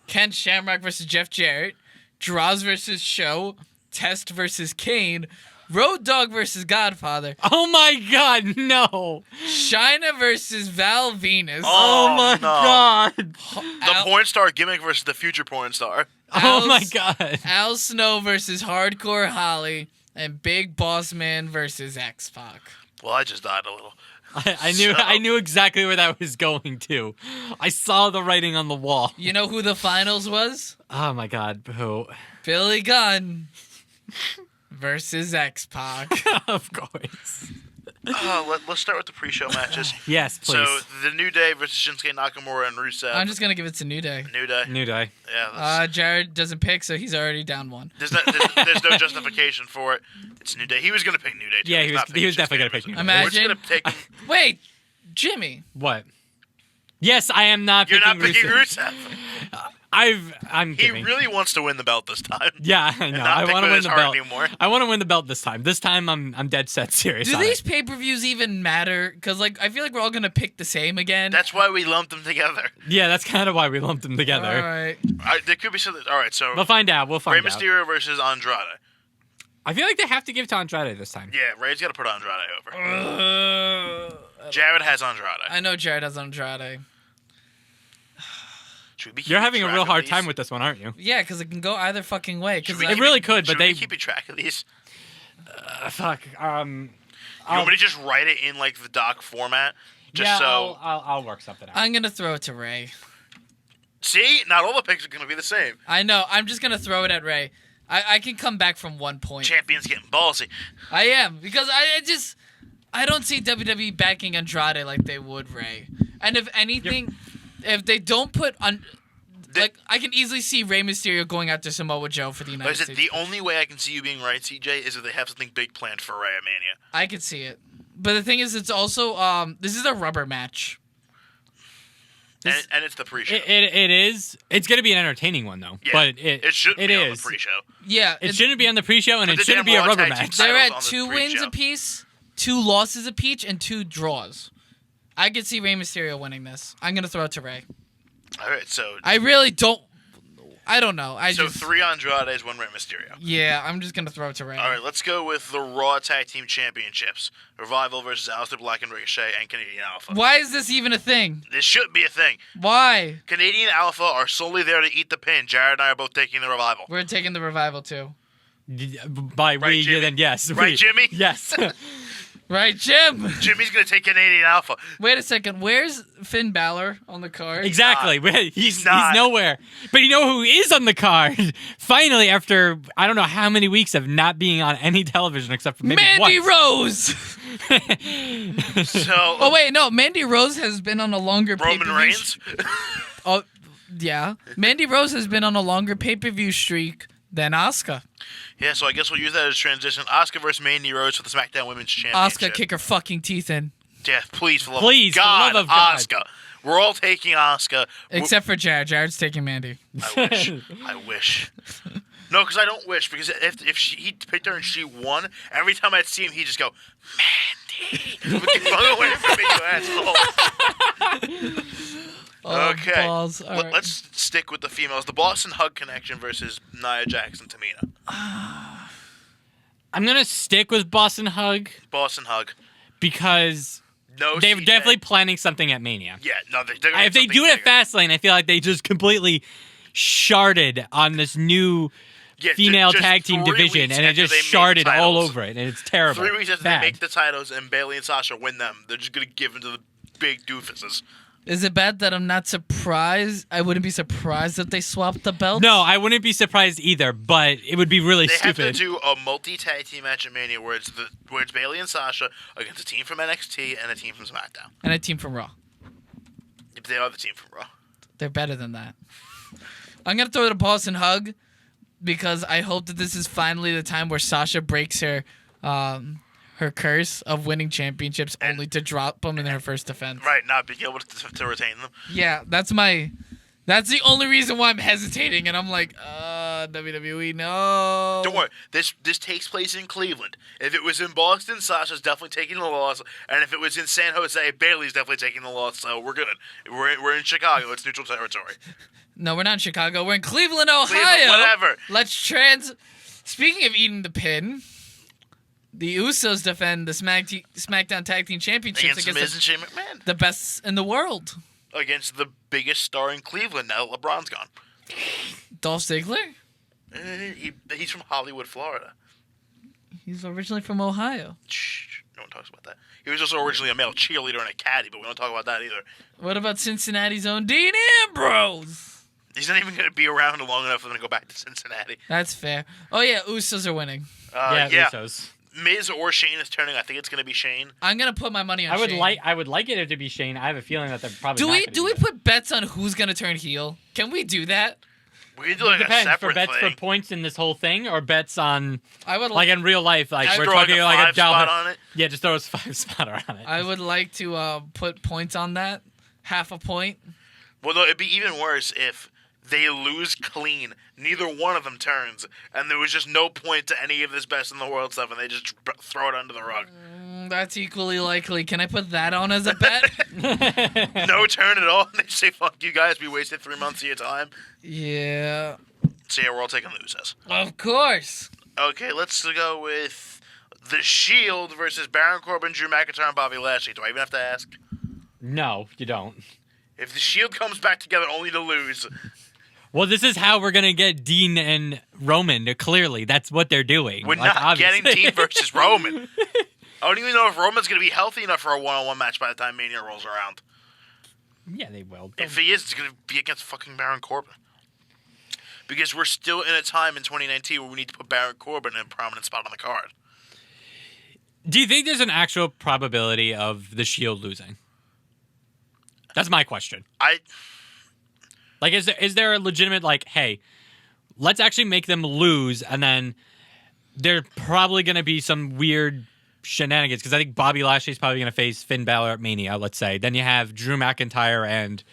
Ken Shamrock versus Jeff Jarrett, Droz versus Show, Test versus Kane, Road Dogg versus Godfather, Oh my God, no. China versus Val Venus, Oh my no. God. The porn star gimmick versus the future porn star. Oh my God. Al Snow versus Hardcore Holly, and Big Boss Man versus X-Pac. Well, I just died a little. I knew exactly where that was going to. I saw the writing on the wall. You know who the finals was? Oh my God, who? Billy Gunn versus X-Pac. Of course. Let's start with the pre-show matches. Yes, please. So, the New Day versus Shinsuke Nakamura and Rusev. I'm just gonna give it to New Day. New Day. New Day. Yeah. Jared doesn't pick, so he's already down one. There's no justification for it. It's New Day. He was going to pick New Day, too. Yeah, He's not he picking was definitely gonna Shinsuke. pick New Day. Imagine- We're just going to take him. Wait, Jimmy. What? Yes, I am not You're picking not picking Rusev. Rusev. I'm He kidding. really wants to win the belt this time. Yeah, I know. not I pick want to with win his the heart belt. anymore. I want to win the belt this time. This time I'm dead set serious. Do on these it. pay-per-views even matter? Because, like, I feel like we're all gonna pick the same again. That's why we lumped them together. Yeah, that's kind of why we lumped them together. All right. There could be something. All right, so We'll find out. We'll Rey find out. Mysterio versus Andrade. I feel like they have to give it to Andrade this time. Yeah, Ray's got to put Andrade over. Jared has Andrade. I know Jared has Andrade. Should we be You're keeping having a track real of hard these? time with this one, aren't you? Yeah, because it can go either fucking way. Should Because we It keep really could, but should we they- be keeping track of these. Fuck. You want me to just write it in like the doc format, just yeah, so. I'll work something out. I'm gonna throw it to Ray. See, not all the picks are gonna be the same. I know. I'm just gonna throw it at Ray. I can come back from 1 point. Champions getting ballsy. I am because I don't see WWE backing Andrade like they would Ray. And if anything, if they don't put on. Like, I can easily see Rey Mysterio going after Samoa Joe for the But United is it States. the only way I can see you being right, CJ, is if they have something big planned for Rey at Mania. I could see it. But the thing is, it's also, this is a rubber match. And it's the pre-show. It is. It's gonna be an entertaining one though. Yeah, But it should it be on the is. pre-show. Yeah. It shouldn't be on the pre-show, and But it the shouldn't damn be a Raw rubber Tag Team match. They're titles at on the 2 wins pre-show. apiece, 2 losses apiece, and 2 draws. I could see Rey Mysterio winning this. I'm going to throw it to Rey. All right, so I really don't. I don't know. so 3 Andrades, 1 Rey Mysterio. Yeah, I'm just going to throw it to Rey. All right, let's go with the Raw Tag Team Championships. Revival versus Aleister Black and Ricochet and Canadian Alpha. Why is this even a thing? This should be a thing. Why? Canadian Alpha are solely there to eat the pin. Jared and I are both taking the Revival. We're taking the Revival, too. By we, Jimmy? then yes. Right, we. Jimmy? Yes. Right, Jim? Jimmy's going to take Canadian Alpha. Wait a second. Where's Finn Balor on the card? Exactly. He's not. nowhere. But you know who is on the card? Finally, after I don't know how many weeks of not being on any television except for maybe Mandy once. Rose! So, Oh, wait, no. Mandy Rose has been on a longer Roman pay-per-view Reigns. Oh, yeah. Mandy Rose has been on a longer pay-per-view streak than Asuka. Yeah, so I guess we'll use that as transition. Asuka versus Mandy Rose for the SmackDown Women's Championship. Asuka kick her fucking teeth in. Yeah, please, for the Please, for the God, love of God. Asuka. We're all taking Asuka. Except for Jared. Jared's taking Mandy. I wish. No, because I don't wish. Because if he picked her and she won, every time I'd see him, he'd just go, Mandy. Get away from me, you asshole. Okay. Balls. All right. Let's stick with the females. The Boston Hug Connection versus Nia Jax and Tamina. I'm gonna stick with Boston Hug Boston Hug. because No, they're CJ. definitely planning something at Mania. Yeah, no, they're gonna If they do it at Fastlane, I feel like they just completely sharded on this new female just tag team 3 division, weeks and it after just they make sharded all titles. over it, and it's terrible. 3 weeks after Bad. they make the titles and Bayley and Sasha win them, they're just gonna give them to the big doofuses. Is it bad that I'm not surprised? I wouldn't be surprised if they swapped the belts. No, I wouldn't be surprised either, but it would be really They stupid. have to do a multi-tag team match at Mania where it's Bayley and Sasha against a team from NXT and a team from SmackDown. And a team from Raw. They are the team from Raw. They're better than that. I'm going to throw it a Boston Hug because I hope that this is finally the time where Sasha breaks her curse of winning championships only to drop them in her first defense. Right, not being able to retain them. Yeah, that's the only reason why I'm hesitating, and I'm like, WWE, no. Don't worry, this takes place in Cleveland. If it was in Boston, Sasha's definitely taking the loss, and if it was in San Jose, Bayley's definitely taking the loss. So we're good. We're in Chicago. It's neutral territory. No, we're not in Chicago. We're in Cleveland, Ohio. Cleveland, whatever. Speaking of eating the pin, the Usos defend the SmackDown Tag Team Championships Against Miz and Shane McMahon. the best in the world. Against the biggest star in Cleveland now that LeBron's gone. Dolph Ziggler? He's from Hollywood, Florida. He's originally from Ohio. Shh, no one talks about that. He was also originally a male cheerleader and a caddy, but we don't talk about that either. What about Cincinnati's own Dean Ambrose? He's not even going to be around long enough for them to go back to Cincinnati. That's fair. Oh, yeah, Usos are winning. Yeah. Usos. Miz or Shane is turning. I think it's going to be Shane. I'm going to put my money on I would Shane. like it to be Shane. I have a feeling that they're probably Do not we gonna do we that. put bets on who's going to turn heel? Can we do that? We can do like a Depends separate for bets thing. for points in this whole thing, or bets on I would like in real life. Like Just we're throw talking like a five spot dollar. on it. Yeah, just throw a 5-spotter on it. I would like to put points on that. Half a point. Well, no, it'd be even worse if they lose clean. Neither one of them turns, and there was just no point to any of this best in the world stuff, and they just throw it under the rug. That's equally likely. Can I put that on as a bet? No turn at all. And they say, "Fuck you guys, we wasted 3 months of your time." Yeah. So yeah, we're all taking the Usos. Of course. Okay, let's go with the Shield versus Baron Corbin, Drew McIntyre, and Bobby Lashley. Do I even have to ask? No, you don't. If the Shield comes back together only to lose, Well, this is how we're gonna get Dean and Roman. Clearly, that's what they're doing. we're Like, not obviously. getting Dean versus Roman. I don't even know if Roman's going to be healthy enough for a one-on-one match by the time Mania rolls around. Yeah, they will. If he is, it's going to be against fucking Baron Corbin. Because we're still in a time in 2019 where we need to put Baron Corbin in a prominent spot on the card. Do you think there's an actual probability of the Shield losing? That's my question. Like, is there a legitimate, like, hey, let's actually make them lose, and then there's probably going to be some weird shenanigans, because I think Bobby Lashley's probably going to face Finn Balor at Mania, let's say. Then you have Drew McIntyre and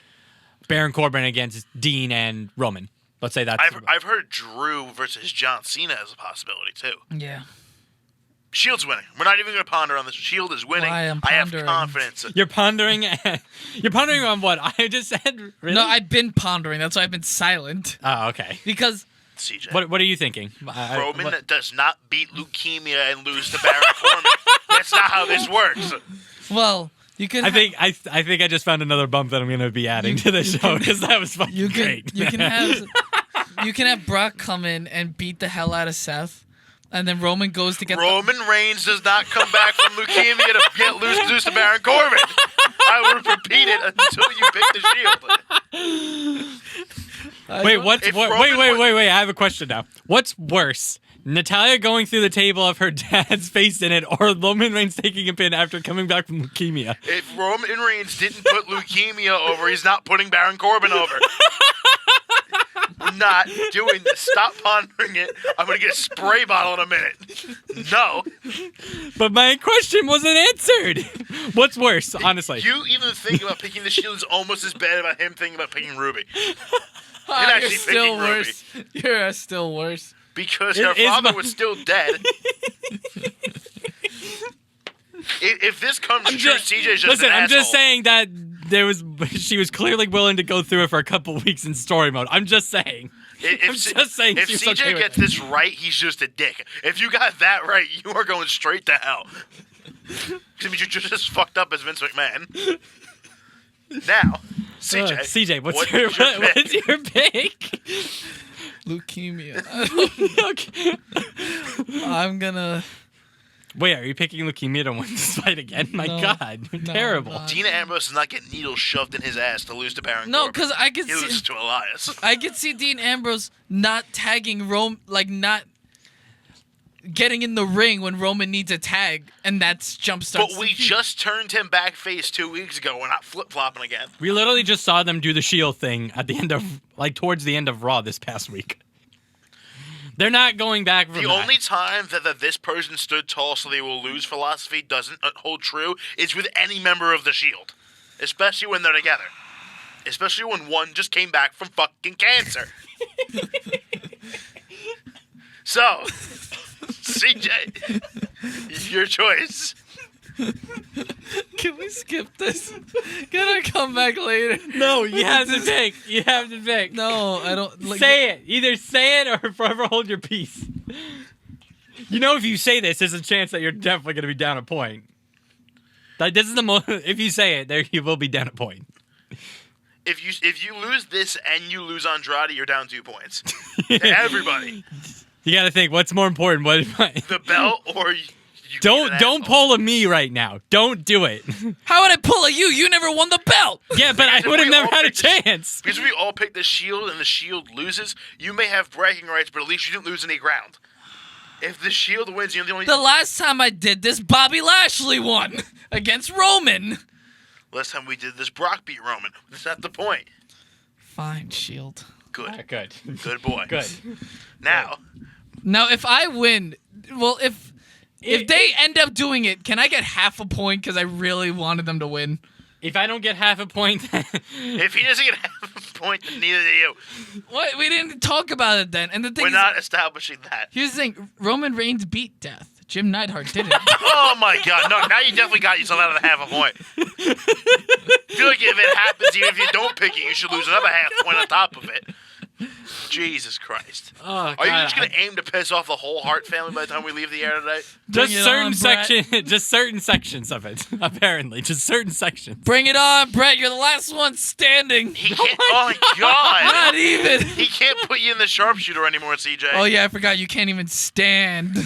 Baron Corbin against Dean and Roman. Let's say that's... I've heard Drew versus John Cena as a possibility, too. Yeah. Shield's winning. We're not even going to ponder on this. Shield is winning. Why I'm I have pondering. confidence. You're pondering... You're pondering on what? I just said... Really? No, I've been pondering. That's why I've been silent. Oh, okay. Because... CJ. What are you thinking? Roman does not beat leukemia and lose to Baron Corbin. That's not how this works. Well, you can... I think I just found another bump that I'm going to be adding to the show, because that was fucking great. You can have Brock come in and beat the hell out of Seth, and then Roman goes to get Roman Reigns does not come back from leukemia to lose to Baron Corbin. I would repeat it until you pick the Shield. Wait, Roman wait. I have a question now. What's worse? Natalia going through the table of her dad's face in it, or Roman Reigns taking a pin after coming back from leukemia? If Roman Reigns didn't put leukemia over, he's not putting Baron Corbin over. We're not doing this. Stop pondering it. I'm going to get a spray bottle in a minute. No. But my question wasn't answered. What's worse, honestly? You even think about picking the Shield is almost as bad about him thinking about picking Ruby. You're actually still picking worse. You're still worse. Because It her is father my- was still dead. If this comes true, CJ's just Listen, an I'm asshole. just saying that she was clearly willing to go through it for a couple of weeks in story mode. I'm just saying. If she was CJ okay with gets it. this right, he's just a dick. If you got that right, you are going straight to hell. Because you're just as fucked up as Vince McMahon. Now, CJ. CJ, what's what your is your pick? what's your pick? Leukemia. Okay. I'm gonna. Wait, are you picking leukemia to win this fight again? My No. God, you're No, terrible. I'm not. Dean Ambrose does not get needles shoved in his ass to lose to Baron No, Corbin. because I could He loses see. to Elias. I could see Dean Ambrose not tagging Rome, like not getting in the ring when Roman needs a tag, and that's jumpstarts. But we just turned him back face 2 weeks ago. We're not flip-flopping again. We literally just saw them do the Shield thing at the end of, towards the end of Raw this past week. They're not going back from The that. only time that this person stood tall so they will lose philosophy doesn't hold true is with any member of the Shield. Especially when they're together. Especially when one just came back from fucking cancer. So, CJ, your choice. Can we skip this? Can I come back later? No, you have to pick. You have to pick. No, I don't. Like, Say it. Either say it or forever hold your peace. You know, if you say this, there's a chance that you're definitely going to be down a point. Like, this is the most. If you say it, there you will be down a point. If you lose this and you lose Andrade, you're down 2 points. To everybody. You got to think, what's more important? What? The belt or you Don't being an asshole. pull a me right now. Don't do it. How would I pull a you? You never won the belt. Yeah, but I Because would have we never all had a picked the- chance. Because we all picked the Shield and the Shield loses, you may have bragging rights, but at least you didn't lose any ground. If the Shield wins, you're the only... The last time I did this, Bobby Lashley won against Roman. Last time we did this, Brock beat Roman. That's not the point. Fine, Shield. Good. Good. Good boy. Good. Now, Now, if I win, well, if they end up doing it, can I get half a point because I really wanted them to win? If I don't get half a point, if he doesn't get half a point, then neither do you. What? We didn't talk about it then. And the thing We're is, not establishing that. here's the thing: Roman Reigns beat Death. Jim Neidhart didn't. Oh my god, no, now you definitely got yourself out of the half a point. I feel like if it happens, even if you don't pick it, you should lose another half point on top of it. Jesus Christ. oh, Are you just going to aim to piss off the whole Hart family by the time we leave the air today? just Bring it certain on, Brett. section, just certain sections of it. Apparently, just certain sections. Bring it on, Brett. You're the last one standing. He can't. Oh my god. Not even. He can't put you in the sharpshooter anymore, CJ. Oh yeah, I forgot you can't even stand.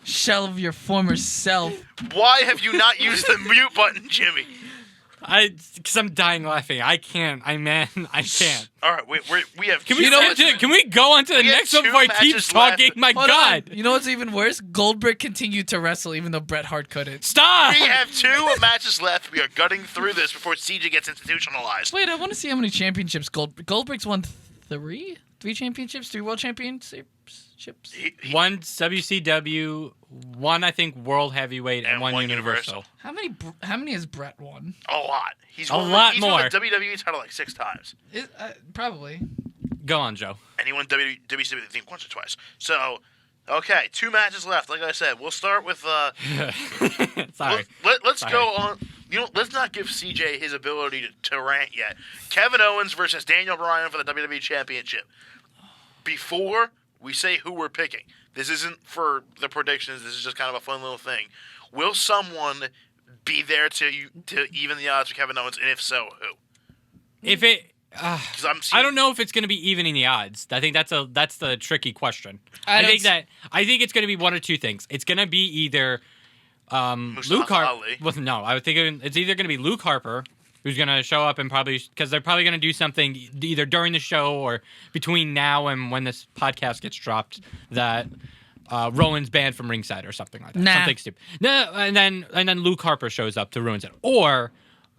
Shell of your former self. Why have you not used the mute button, Jimmy? Because I'm dying laughing. I can't. I can't. All right, we have. Can we, You know skip what- to- can we go on to the We have next one 2 before I keep matches talking? left. My Hold God. on. You know what's even worse? Goldberg continued to wrestle even though Bret Hart couldn't. Stop. We have 2 matches left. We are gutting through this before CJ gets institutionalized. Wait, I want to see how many championships Goldberg's won. 3 championships, 3 world championships. One WCW, one I think World Heavyweight, and one Universal. How many has Bret won? A lot. He's A won, lot he's more. won the WWE title like 6 times. Probably. Go on, Joe. And he won WCW, I think, once or twice. So, okay, 2 matches left. Like I said, we'll start with... Sorry. Let's Sorry. go on... You know, let's not give CJ his ability to rant yet. Kevin Owens versus Daniel Bryan for the WWE Championship. Before we say who we're picking, this isn't for the predictions. This is just kind of a fun little thing. Will someone be there to even the odds for Kevin Owens, and if so, who? If it, 'Cause I'm I don't know if it's going to be evening the odds. I think that's the tricky question. I think don't I think it's going to be one or two things. It's going to be either Mustafa Luke Harper. Ali. Well, no, I would think it's either going to be Luke Harper, who's going to show up and probably because they're probably going to do something either during the show or between now and when this podcast gets dropped that Rowan's banned from ringside or something like that. Nah. Something stupid. No, and then Luke Harper shows up to ruin it, or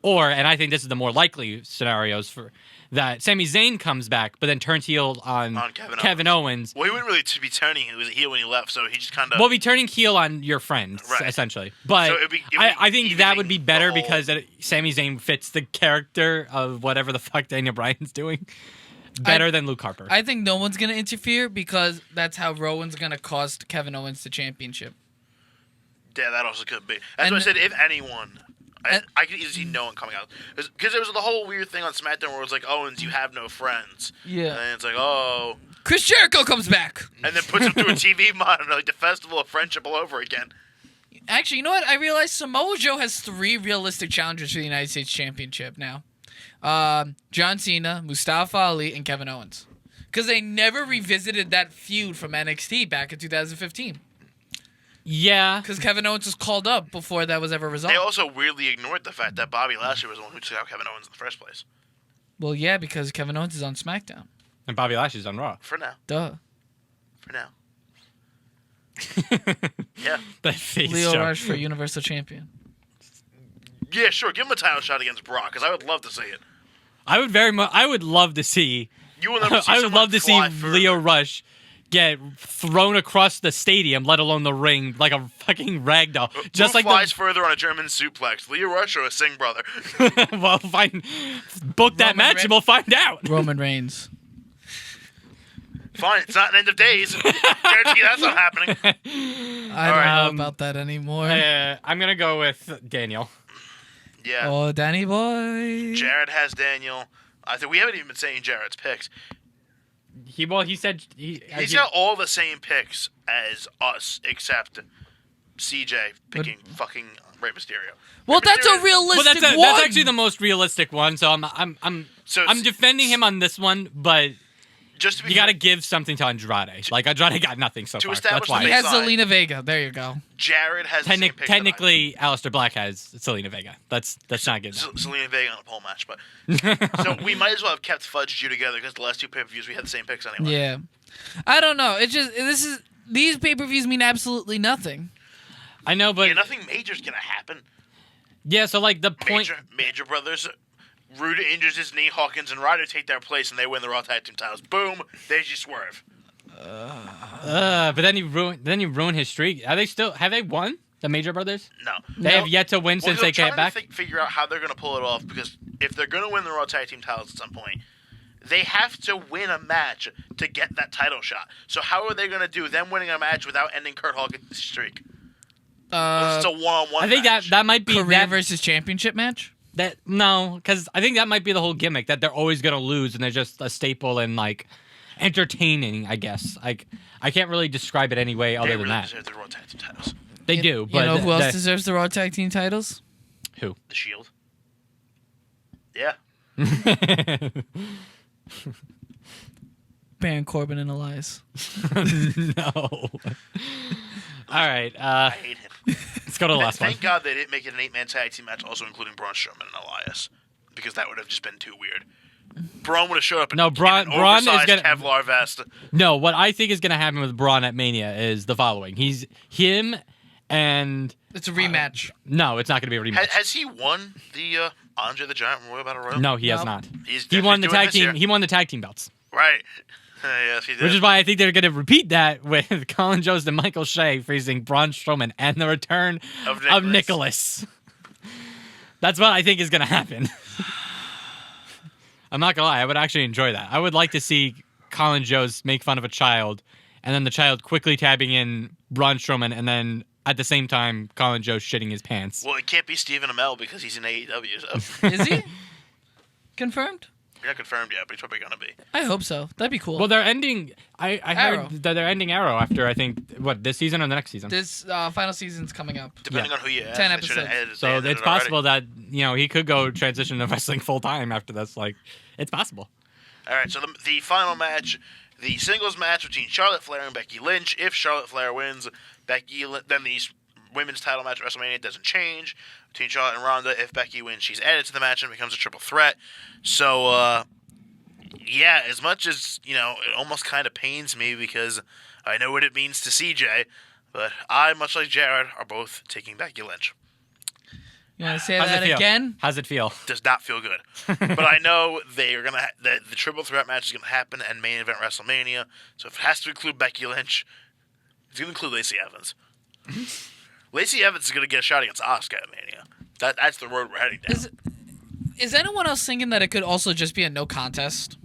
Or, and I think this is the more likely scenarios for that, Sami Zayn comes back, but then turns heel on Kevin Owens. Well, he wouldn't really be turning. He was a heel when he left, so he just kind of. Well, be turning heel on your friend, essentially. But So I think that would be better whole... because Sami Zayn fits the character of whatever the fuck Daniel Bryan's doing better than Luke Harper. I think no one's gonna interfere because that's how Rowan's gonna cost Kevin Owens the championship. Yeah, that also could be. That's what I said. If anyone. I could easily see no one coming out. Because there was the whole weird thing on SmackDown where it was like, Owens, you have no friends. Yeah. And it's like, oh. Chris Jericho comes back. And then puts him through a TV monitor, like the Festival of Friendship all over again. Actually, you know what? I realized Samoa Joe has 3 realistic challengers for the United States Championship now. John Cena, Mustafa Ali, and Kevin Owens. Because they never revisited that feud from NXT back in 2015. Yeah. Because Kevin Owens was called up before that was ever resolved. They also weirdly ignored the fact that Bobby Lashley was the one who took out Kevin Owens in the first place. Well, yeah, because Kevin Owens is on SmackDown. And Bobby Lashley's on Raw. For now. Duh. For now. Yeah. That face Leo joke. Rush for Universal Champion. Yeah, sure. Give him a title shot against Brock, because I would love to see it. I would love to see. You will never see I would someone love to see fly further. Leo Rush get thrown across the stadium, let alone the ring, like a fucking ragdoll. Just Who like flies further on a German suplex, Leo Rush or a Singh brother? well, book that match and we'll find out. Roman Reigns. Fine, it's not an end of days. Guarantee that's not happening. I don't know about that anymore. I'm gonna go with Daniel. Yeah. Oh, Danny boy. Jared has Daniel. I think we haven't even been saying Jared's picks. He said He's got all the same picks as us, except CJ picking fucking Rey Mysterio. Well, Rey that's Mysterio- a realistic one. that's actually the most realistic one. So I'm defending him on this one, but Just to be you got to give something to Andrade. Like Andrade got nothing so To far. establish That's why. the He has Side. Zelina Vega. There you go. Jared has the same picks that I do. Technically, Aleister Black has Selena Vega. That's not good. Selena Vega on a pole match, but so we might as well have kept Fudge Jew together because the last 2 pay-per-views we had the same picks anyway. Yeah. I don't know. It's just these pay-per-views mean absolutely nothing. I know, but Yeah, nothing major's gonna happen. yeah. So like the point. Major brothers. Rude injures his knee. Hawkins and Ryder take their place, and they win the Raw Tag Team titles. Boom! They just swerve. But then you ruin his streak. Have they won the Major Brothers? No. They have yet to win since they came back. Figure out how they're gonna pull it off because if they're gonna win the Raw Tag Team titles at some point, they have to win a match to get that title shot. So how are they gonna do them winning a match without ending Kurt Hawkins' streak? It's a one-on-one. I think match. that might be Career versus championship match? because I think that might be the whole gimmick that they're always gonna lose and they're just a staple and like entertaining. I guess like I can't really describe it any way other They than really that. deserve the Raw Tag Team titles. They do, but You know who else deserves the Raw Tag Team titles? who? The Shield. Yeah. Baron Corbin and Elias. No. All right. I hate him. Let's go to the last one. Thank God they didn't make it an 8-man tag team match, also including Braun Strowman and Elias, because that would have just been too weird. Braun would have showed up in an Braun is oversized gonna Kevlar vest. No, what I think is going to happen with Braun at Mania is the following. He's him and It's a rematch. no, it's not going to be a rematch. Has he won the Andre the Giant Royal Battle Royal? No, he has No. not. He's He won the definitely doing tag this team. year. He won the tag team belts, Right. Yes, he did. which is why I think they're going to repeat that with Colin Jost and Michael Shea facing Braun Strowman and the return of Nicholas. That's what I think is going to happen. I'm not gonna lie, I would actually enjoy that. I would like to see Colin Jost make fun of a child, and then the child quickly tabbing in Braun Strowman, and then at the same time, Colin Jost shitting his pants. Well, it can't be Stephen Amell because he's in AEW, so. Is he? Confirmed? Not confirmed yet, but he's probably going to be. I hope so. That'd be cool. Well, they're ending. I Arrow. heard that they're ending Arrow after I think this season or the next season. This final season's coming up. Depending on who you ask. 10 they should have episodes. edited- So they edited it's it already. possible that he could go transition to wrestling full time after this. Like, it's possible. All right, so the final match, the singles match between Charlotte Flair and Becky Lynch. If Charlotte Flair wins, then the women's title match at WrestleMania doesn't change between Charlotte and Ronda. If Becky wins, she's added to the match and becomes a triple threat. So, yeah, as much as, it almost kind of pains me because I know what it means to CJ, but I, much like Jared, are both taking Becky Lynch. You want to say How's that it feel? again? How's it feel? Does not feel good. But I know they are gonna the triple threat match is gonna happen at main event WrestleMania. So if it has to include Becky Lynch, it's gonna include Lacey Evans. Lacey Evans is gonna get a shot against Asuka at Mania. That's the road we're heading down. Is anyone else thinking that it could also just be a no contest?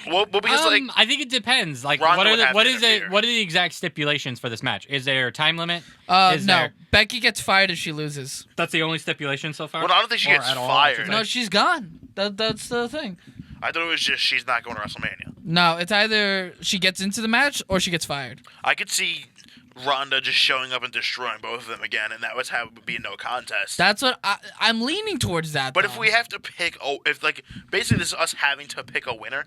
Well, because I think it depends. Like, Ronda what would have to interfere. what are the exact stipulations for this match? Is there a time limit? No. there- Becky gets fired if she loses. That's the only stipulation so far. well, I don't think she Or gets at all, fired. I should No, she's gone. That's the thing. I thought it was just she's not going to WrestleMania. No, it's either she gets into the match or she gets fired. I could see Ronda just showing up and destroying both of them again, and that was how it would be a no contest. That's what I'm leaning towards that. But though. if we have to pick, basically this is us having to pick a winner,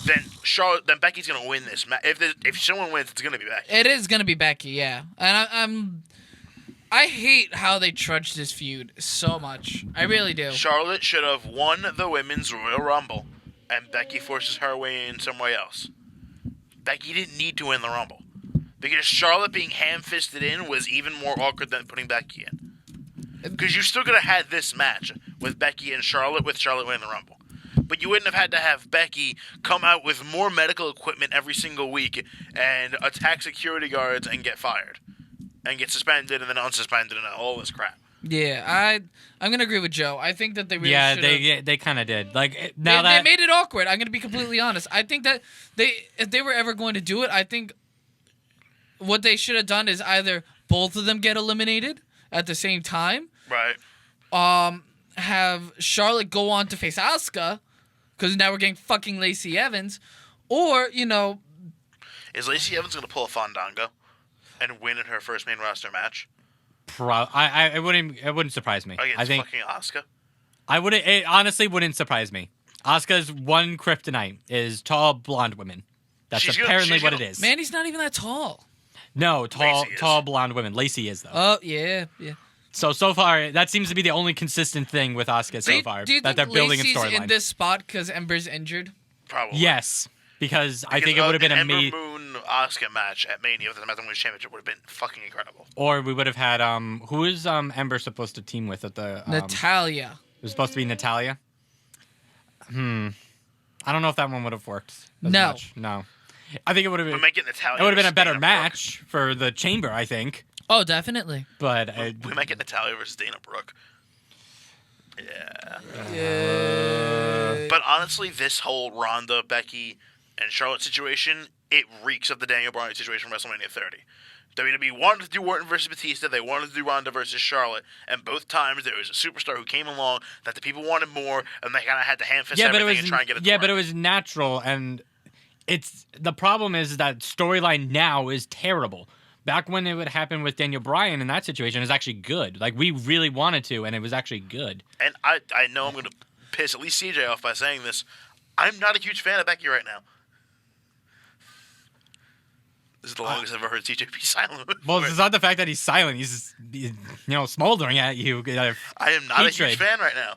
then Becky's gonna win this match. If someone wins, it's gonna be Becky. It is gonna be Becky, yeah. And I hate how they trudged this feud so much. I really do. Charlotte should have won the Women's Royal Rumble, and Becky forces her way in some way else. Becky didn't need to win the Rumble, because Charlotte being ham-fisted in was even more awkward than putting Becky in. Because you still could have had this match with Becky and Charlotte, with Charlotte winning the Rumble. But you wouldn't have had to have Becky come out with more medical equipment every single week and attack security guards and get fired. And get suspended and then unsuspended and all this crap. Yeah, I'm gonna agree with Joe. I think that they really they kind of did. Like they made it awkward. I'm gonna be completely honest. I think that if they were ever going to do it, I think what they should have done is either both of them get eliminated at the same time. Right. Have Charlotte go on to face Asuka, because now we're getting fucking Lacey Evans, or Is Lacey Evans going to pull a Fandango and win in her first main roster match it wouldn't surprise me. against I think fucking Asuka? it honestly wouldn't surprise me. Asuka's one kryptonite is tall blonde women. That's apparently what it is. Mandy's not even that tall. No, Lacey is. tall blonde women. Lacey is though. Oh yeah. So far, that seems to be the only consistent thing with Asuka so far Do you that think they're building Lacey's a storyline. in this spot because Ember's injured? Probably. Yes, because I think it would have been an a Ember me, Moon Asuka match at Mania for the Women's Championship would have been fucking incredible. or we would have had who is Ember supposed to team with at the Natalia. It was supposed to be Natalia. I don't know if that one would have worked. As No. much. No. I think it would have We been. might get Natalia. It would have been a versus better Dana match for the Chamber, I think. Oh, definitely. But Brooke. We might get Natalia versus Dana Brooke. Yeah. But honestly, this whole Ronda, Becky, and Charlotte situation, it reeks of the Daniel Bryan situation from WrestleMania 30. WWE wanted to do Orton versus Batista. They wanted to do Ronda versus Charlotte. And both times there was a superstar who came along that the people wanted more, and they kind of had to hand-fist everything and try and get it but it was natural, and the problem is that storyline now is terrible. Back when it would happen with Daniel Bryan in that situation, it was actually good. Like, we really wanted to, and it was actually good. And I know I'm going to piss at least CJ off by saying this. I'm not a huge fan of Becky right now. This is the longest I've ever heard CJ be silent. Well, it's not the fact that he's silent. He's smoldering at you. I am not a huge fan right now.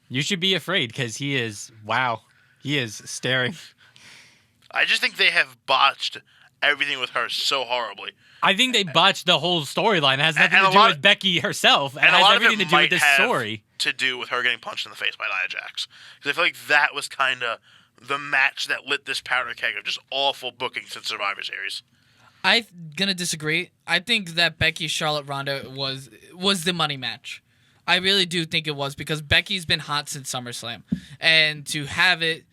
You should be afraid because he is staring. I just think they have botched everything with her so horribly. I think they botched the whole storyline. It has nothing And to do with Becky herself. It And a has lot of everything it to do with might this have story. to do with her getting punched in the face by Nia Jax. Because I feel like that was kind of the match that lit this powder keg of just awful booking since Survivor Series. I'm gonna disagree. I think that Becky Charlotte Ronda was the money match. I really do think it was, because Becky's been hot since SummerSlam, and to have it,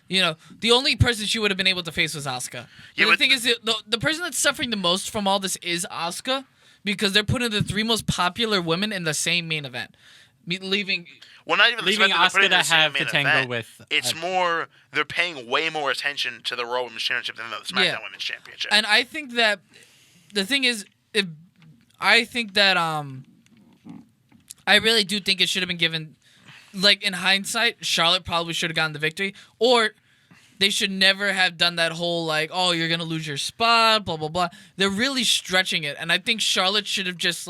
the only person she would have been able to face was Asuka. Yeah, The but thing is, the person that's suffering the most from all this is Asuka, because they're putting the three most popular women in the same main event, leaving. Well, not even Leaving the fact that they're putting Asuka to in the same have main to tango event. with- It's more, they're paying way more attention to the Raw Women's Championship than the SmackDown Women's Championship. And I think that the thing is, I really do think it should have been given, like, in hindsight, Charlotte probably should have gotten the victory, or they should never have done that whole, like, oh, you're going to lose your spot, blah, blah, blah. They're really stretching it, and I think Charlotte should have just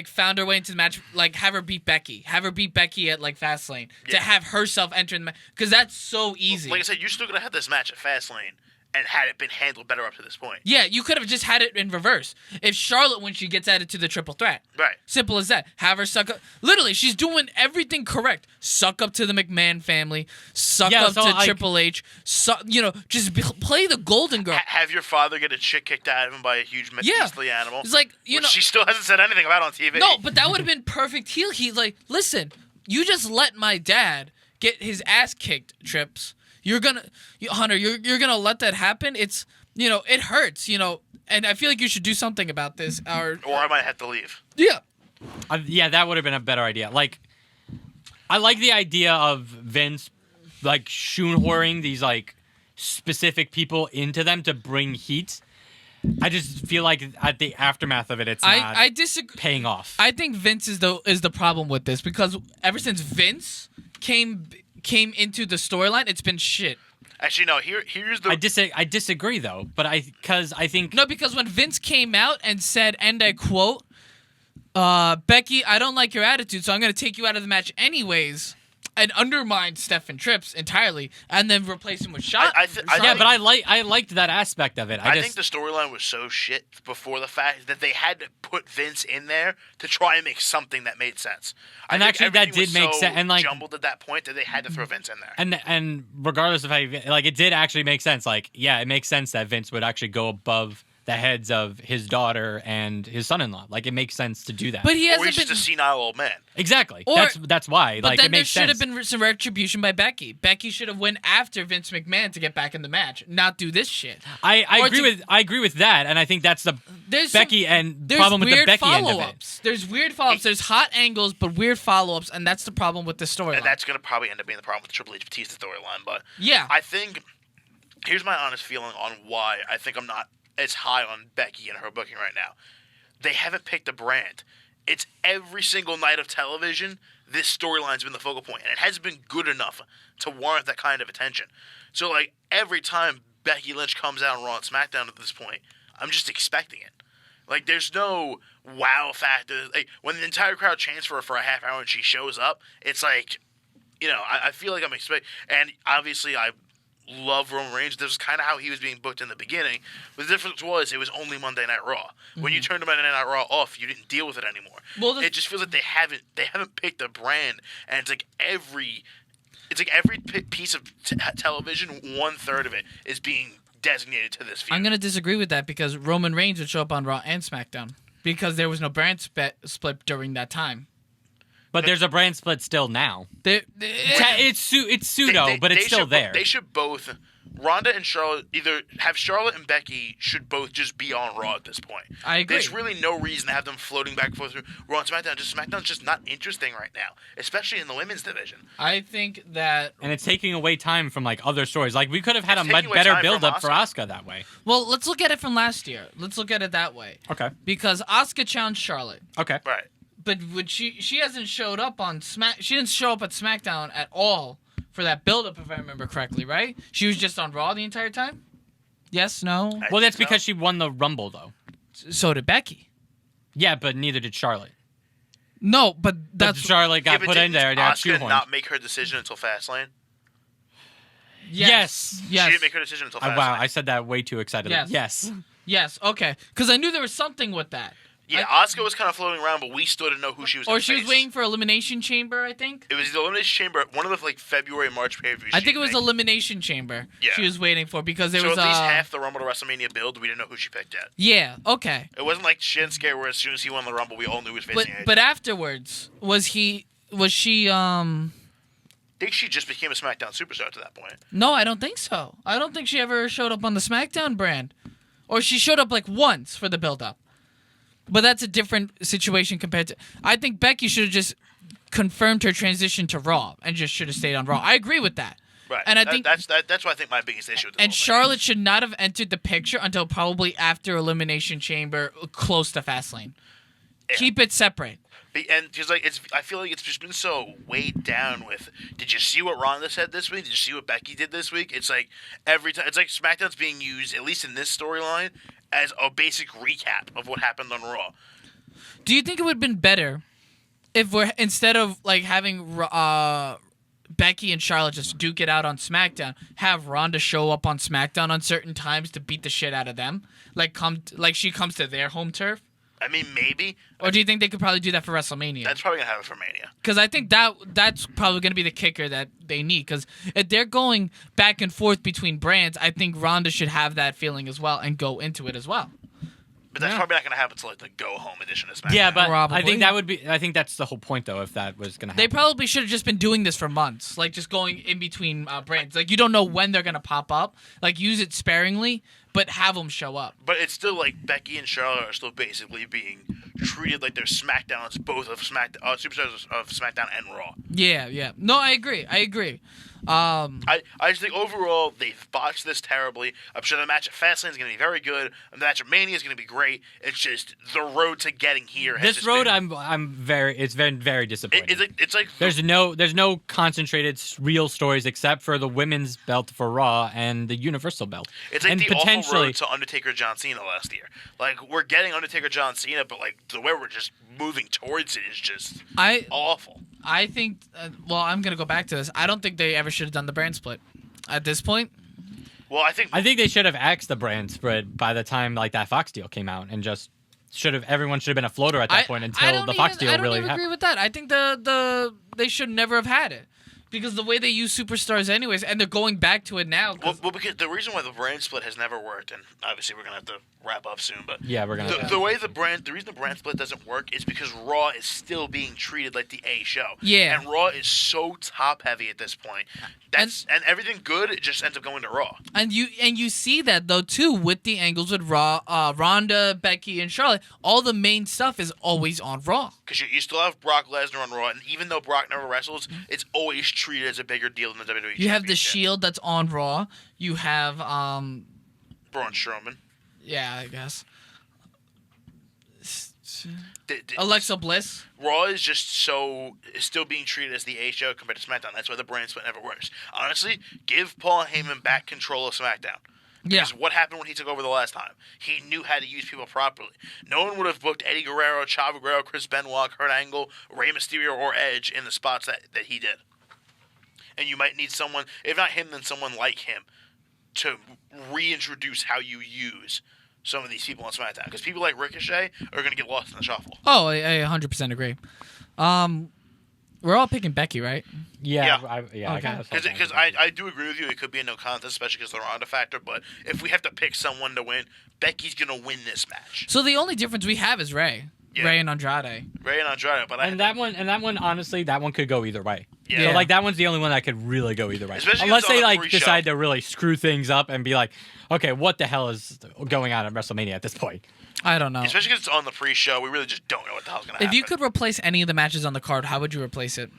found her way into the match, like, have her beat Becky at, like, Fastlane, to have herself enter in the match, because that's so easy. Like I said, you're still going to have this match at Fastlane, and had it been handled better up to this point. Yeah, you could have just had it in reverse. If Charlotte, when she gets added to the triple threat. Right. Simple as that. Have her suck up. Literally, she's doing everything correct. Suck up to the McMahon family. Suck up to Triple H. Just play the golden girl. Have your father get a shit kicked out of him by a huge beastly animal. It's like, which she still hasn't said anything about on TV. No, but that would have been perfect heel. He's like, listen, you just let my dad get his ass kicked, Trips. Hunter, you're gonna let that happen? It's, it hurts, and I feel like you should do something about this. Or I might have to leave. Yeah. Yeah, that would have been a better idea. Like, I like the idea of Vince, like, shoehorning these, like, specific people into them to bring heat. I just feel like at the aftermath of it, it's not I disagree. Paying off. I think Vince is the problem with this, because ever since Vince came into the storyline, it's been shit. Actually, no. Here's the. I disagree though, but because when Vince came out and said, and I quote, Becky, I don't like your attitude, so I'm going to take you out of the match anyways, and undermine Stephen Trips entirely, and then replace him with Shot. But I liked that aspect of it. I think the storyline was so shit before the fact that they had to put Vince in there to try and make something that made sense. And actually, that did make sense. And like jumbled at that point that they had to throw Vince in there. And regardless of how it did actually make sense. Like, yeah, it makes sense that Vince would actually go above the heads of his daughter and his son-in-law. Like, it makes sense to do that. But he hasn't he's just a senile old man. Exactly. Or, that's why. But like, then it there makes should sense. have been some retribution by Becky. Becky should have went after Vince McMahon to get back in the match, not do this shit. I agree with that, and I think that's the Becky and problem with the Becky end of it. There's weird follow-ups. There's hot angles, but weird follow-ups, and that's the problem with the storyline. And that's going to probably end up being the problem with the Triple H Batista storyline. But yeah, I think here's my honest feeling on why I think I'm not as high on Becky and her booking right now. They haven't picked a brand. It's every single night of television, this storyline's been the focal point, and it hasn't been good enough to warrant that kind of attention. So, like, every time Becky Lynch comes out on Raw and SmackDown at this point, I'm just expecting it. Like, there's no wow factor. Like, when the entire crowd chants for her for a half hour and she shows up, it's like, I feel like I'm expecting. And obviously, I love Roman Reigns. This is kind of how he was being booked in the beginning. But the difference was it was only Monday Night Raw. When you turned Monday Night Raw off, you didn't deal with it anymore. Well, it just feels like they haven't picked a brand, and it's like every piece of television, 1/3 of it is being designated to this feud. I'm going to disagree with that, because Roman Reigns would show up on Raw and SmackDown because there was no brand split during that time. But there's a brand split still now. It's pseudo, but it's still there. They should both. Ronda and Charlotte Charlotte and Becky should both just be on Raw at this point. I agree. There's really no reason to have them floating back and forth through Raw and SmackDown. SmackDown's just not interesting right now, especially in the women's division. I think that... And it's taking away time from, like, other stories. Like, we could have had a much better build-up for Asuka that way. Well, let's look at it from last year. Let's look at it that way. Okay. Because Asuka challenged Charlotte. Okay. Right. But she hasn't showed up on she didn't show up at SmackDown at all for that build-up, if I remember correctly, right? She was just on Raw the entire time? Yes? No? Well, that's because she won the Rumble, though. So did Becky. Yeah, but neither did Charlotte. No, but that's... But Charlotte got put in there. Asuka not make her decision until Fastlane? Yes. She didn't make her decision until Fastlane. Wow, I said that way too excitedly. Yes, okay. Because I knew there was something with that. Yeah, Asuka was kind of floating around, but we still didn't know who she was. Or she was waiting for Elimination Chamber, I think. It was the Elimination Chamber, one of the February, March pay-per-views. I think it was Elimination Chamber. Yeah. She was waiting for, because there so was at least half the Rumble to WrestleMania build, we didn't know who she picked yet. Yeah. Okay. It wasn't like Shinsuke, where as soon as he won the Rumble, we all knew he was facing AJ. But afterwards, was she? I think she just became a SmackDown superstar to that point. No, I don't think so. I don't think she ever showed up on the SmackDown brand, or she showed up like once for the build-up. But that's a different situation compared to... I think Becky should have just confirmed her transition to Raw and just should have stayed on Raw. I agree with that. Right. And I think that's what I think my biggest issue with this. And Charlotte should not have entered the picture until probably after Elimination Chamber, close to Fastlane. Yeah. Keep it separate. And because I feel like it's just been so weighed down with. Did you see what Ronda said this week? Did you see what Becky did this week? It's like every time. It's like SmackDown's being used, at least in this storyline, as a basic recap of what happened on Raw. Do you think it would have been better if instead of like having Becky and Charlotte just duke it out on SmackDown. Have Ronda show up on SmackDown on certain times to beat the shit out of them, like she comes to their home turf. I mean, maybe. Or do you think they could probably do that for WrestleMania? That's probably gonna happen for Mania. Because I think that's probably going to be the kicker that they need. Because if they're going back and forth between brands, I think Ronda should have that feeling as well and go into it as well. But that's probably not gonna happen until like the go home edition of SmackDown. Yeah, but Probably. I think that's the whole point though. If that was gonna happen, They probably should have just been doing this for months, like just going in between brands. Like you don't know when they're going to pop up. Like use it sparingly, but have them show up. But it's still like Becky and Charlotte are still basically being treated like they're SmackDowns, both of superstars of SmackDown and Raw. Yeah. No, I agree. I just think overall they've botched this terribly. I'm sure the match at Fastlane is going to be very good. The match at Mania is going to be great. It's just the road to getting here. this road, it's been very disappointing. It's like there's no concentrated real stories except for the women's belt for Raw and the Universal belt. It's like and the potentially awful road to Undertaker John Cena last year. Like we're getting Undertaker John Cena, but like the way we're just moving towards it is just awful. I think. I'm gonna go back to this. I don't think they ever should have done the brand split at this point. Well, I think they should have axed the brand split by the time like that Fox deal came out and just everyone should have been a floater at that point until the Fox deal really I don't even happened. agree with that. I think they should never have had it. Because the way they use superstars anyways, and they're going back to it now. Well, because the reason why the brand split has never worked, and obviously we're going to have to wrap up soon, but Yeah, we're gonna. the reason the brand split doesn't work is because Raw is still being treated like the A show. Yeah. And Raw is so top heavy at this point. And everything good it just ends up going to Raw. And you see that though too with the angles with Ronda, Becky, and Charlotte. All the main stuff is always on Raw. Because you still have Brock Lesnar on Raw, and even though Brock never wrestles, it's always treated as a bigger deal than the WWE. You have the Championship. Shield that's on Raw. You have Braun Strowman. yeah, I guess D- Alexa Bliss. Raw is just is still being treated as the A show compared to SmackDown. That's why the brand split never works. Honestly, give Paul Heyman back control of SmackDown. Yeah. Because what happened when he took over the last time? He knew how to use people properly. No one would have booked Eddie Guerrero, Chavo Guerrero, Chris Benoit, Kurt Angle, Rey Mysterio, or Edge in the spots that he did. And you might need someone, if not him, then someone like him, to reintroduce how you use some of these people on SmackDown. Because people like Ricochet are going to get lost in the shuffle. Oh, I 100% agree. We're all picking Becky, right? Yeah. Yeah. Okay. Because I do agree with you. It could be a no contest, especially because of the Ronda factor. But if we have to pick someone to win, Becky's going to win this match. So the only difference we have is Rey. Yeah. Rey and Andrade. Rey and Andrade. But that one, honestly, that one could go either way. Yeah. So, like, that one's the only one that could really go either way. Especially Unless if it's on they, the like, pre-show. decide to really screw things up and be like, okay, what the hell is going on at WrestleMania at this point? I don't know. Especially because it's on the pre-show, we really just don't know what the hell's going to happen. If you could replace any of the matches on the card, how would you replace it?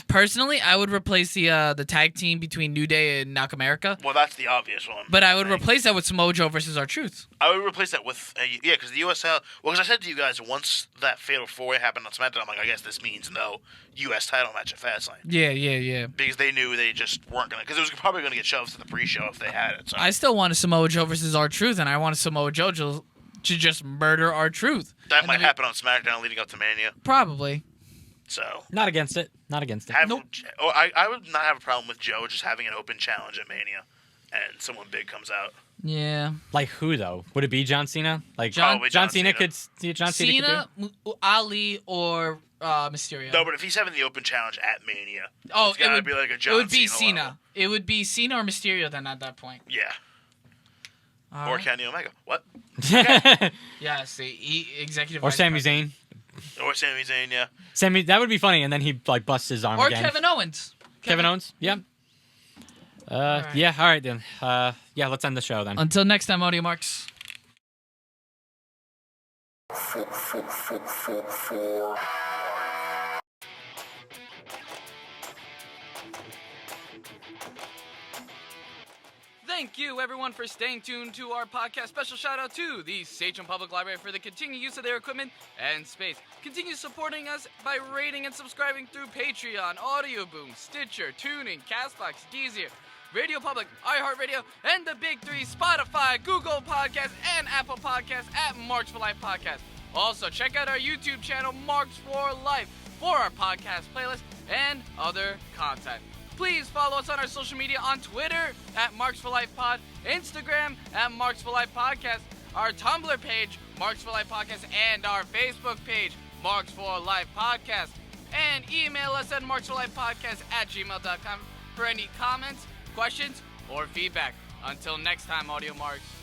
Personally, I would replace the tag team between New Day and Knock America. Well, that's the obvious one. But I would replace that with Samoa Joe versus R-Truth. I would replace that with, because the U.S. Well, because I said to you guys, once that Fatal 4-Way happened on SmackDown, I'm like, I guess this means no U.S. title match at Fastlane. Yeah. Because they knew they just weren't going to, because it was probably going to get shoved to the pre-show if they had it. So. I still want a Samoa Joe versus R-Truth, and I want a Samoa Joe to just murder R-Truth. That might happen on SmackDown leading up to Mania. Probably. So. Not against it. I would not have a problem with Joe just having an open challenge at Mania, and someone big comes out. Yeah. Like who though? Would it be John Cena? Like Probably John Cena. Cena could. John Cena could do? Ali, or Mysterio. No, but if he's having the open challenge at Mania, Oh, it's gotta be like a John it would be Cena Cena. level. It would be Cena or Mysterio then at that point. Yeah. All Or right. Kenny Omega. What? Yeah, see, executive. Or vice Sami president. Zayn. Or Sami Zayn, yeah. Sami, that would be funny, and then he like busts his arm Or again. Kevin Owens. Kevin Owens. Yeah. right. Yeah. All right then. Yeah. Let's end the show then. Until next time, Audio Marks. Thank you, everyone, for staying tuned to our podcast. Special shout out to the Sachem Public Library for the continued use of their equipment and space. Continue supporting us by rating and subscribing through Patreon, Audio Boom, Stitcher, TuneIn, Castbox, Deezer, Radio Public, iHeartRadio, and the big three: Spotify, Google Podcasts, and Apple Podcasts at Marks for Life Podcast. Also, check out our YouTube channel, Marks for Life, for our podcast playlist and other content. Please follow us on our social media on Twitter at Marks for Life Pod, Instagram at Marks for Life Podcast, our Tumblr page, Marks for Life Podcast, and our Facebook page, Marks for Life Podcast. And email us at marksforlifepodcast@gmail.com for any comments, questions, or feedback. Until next time, Audio Marks.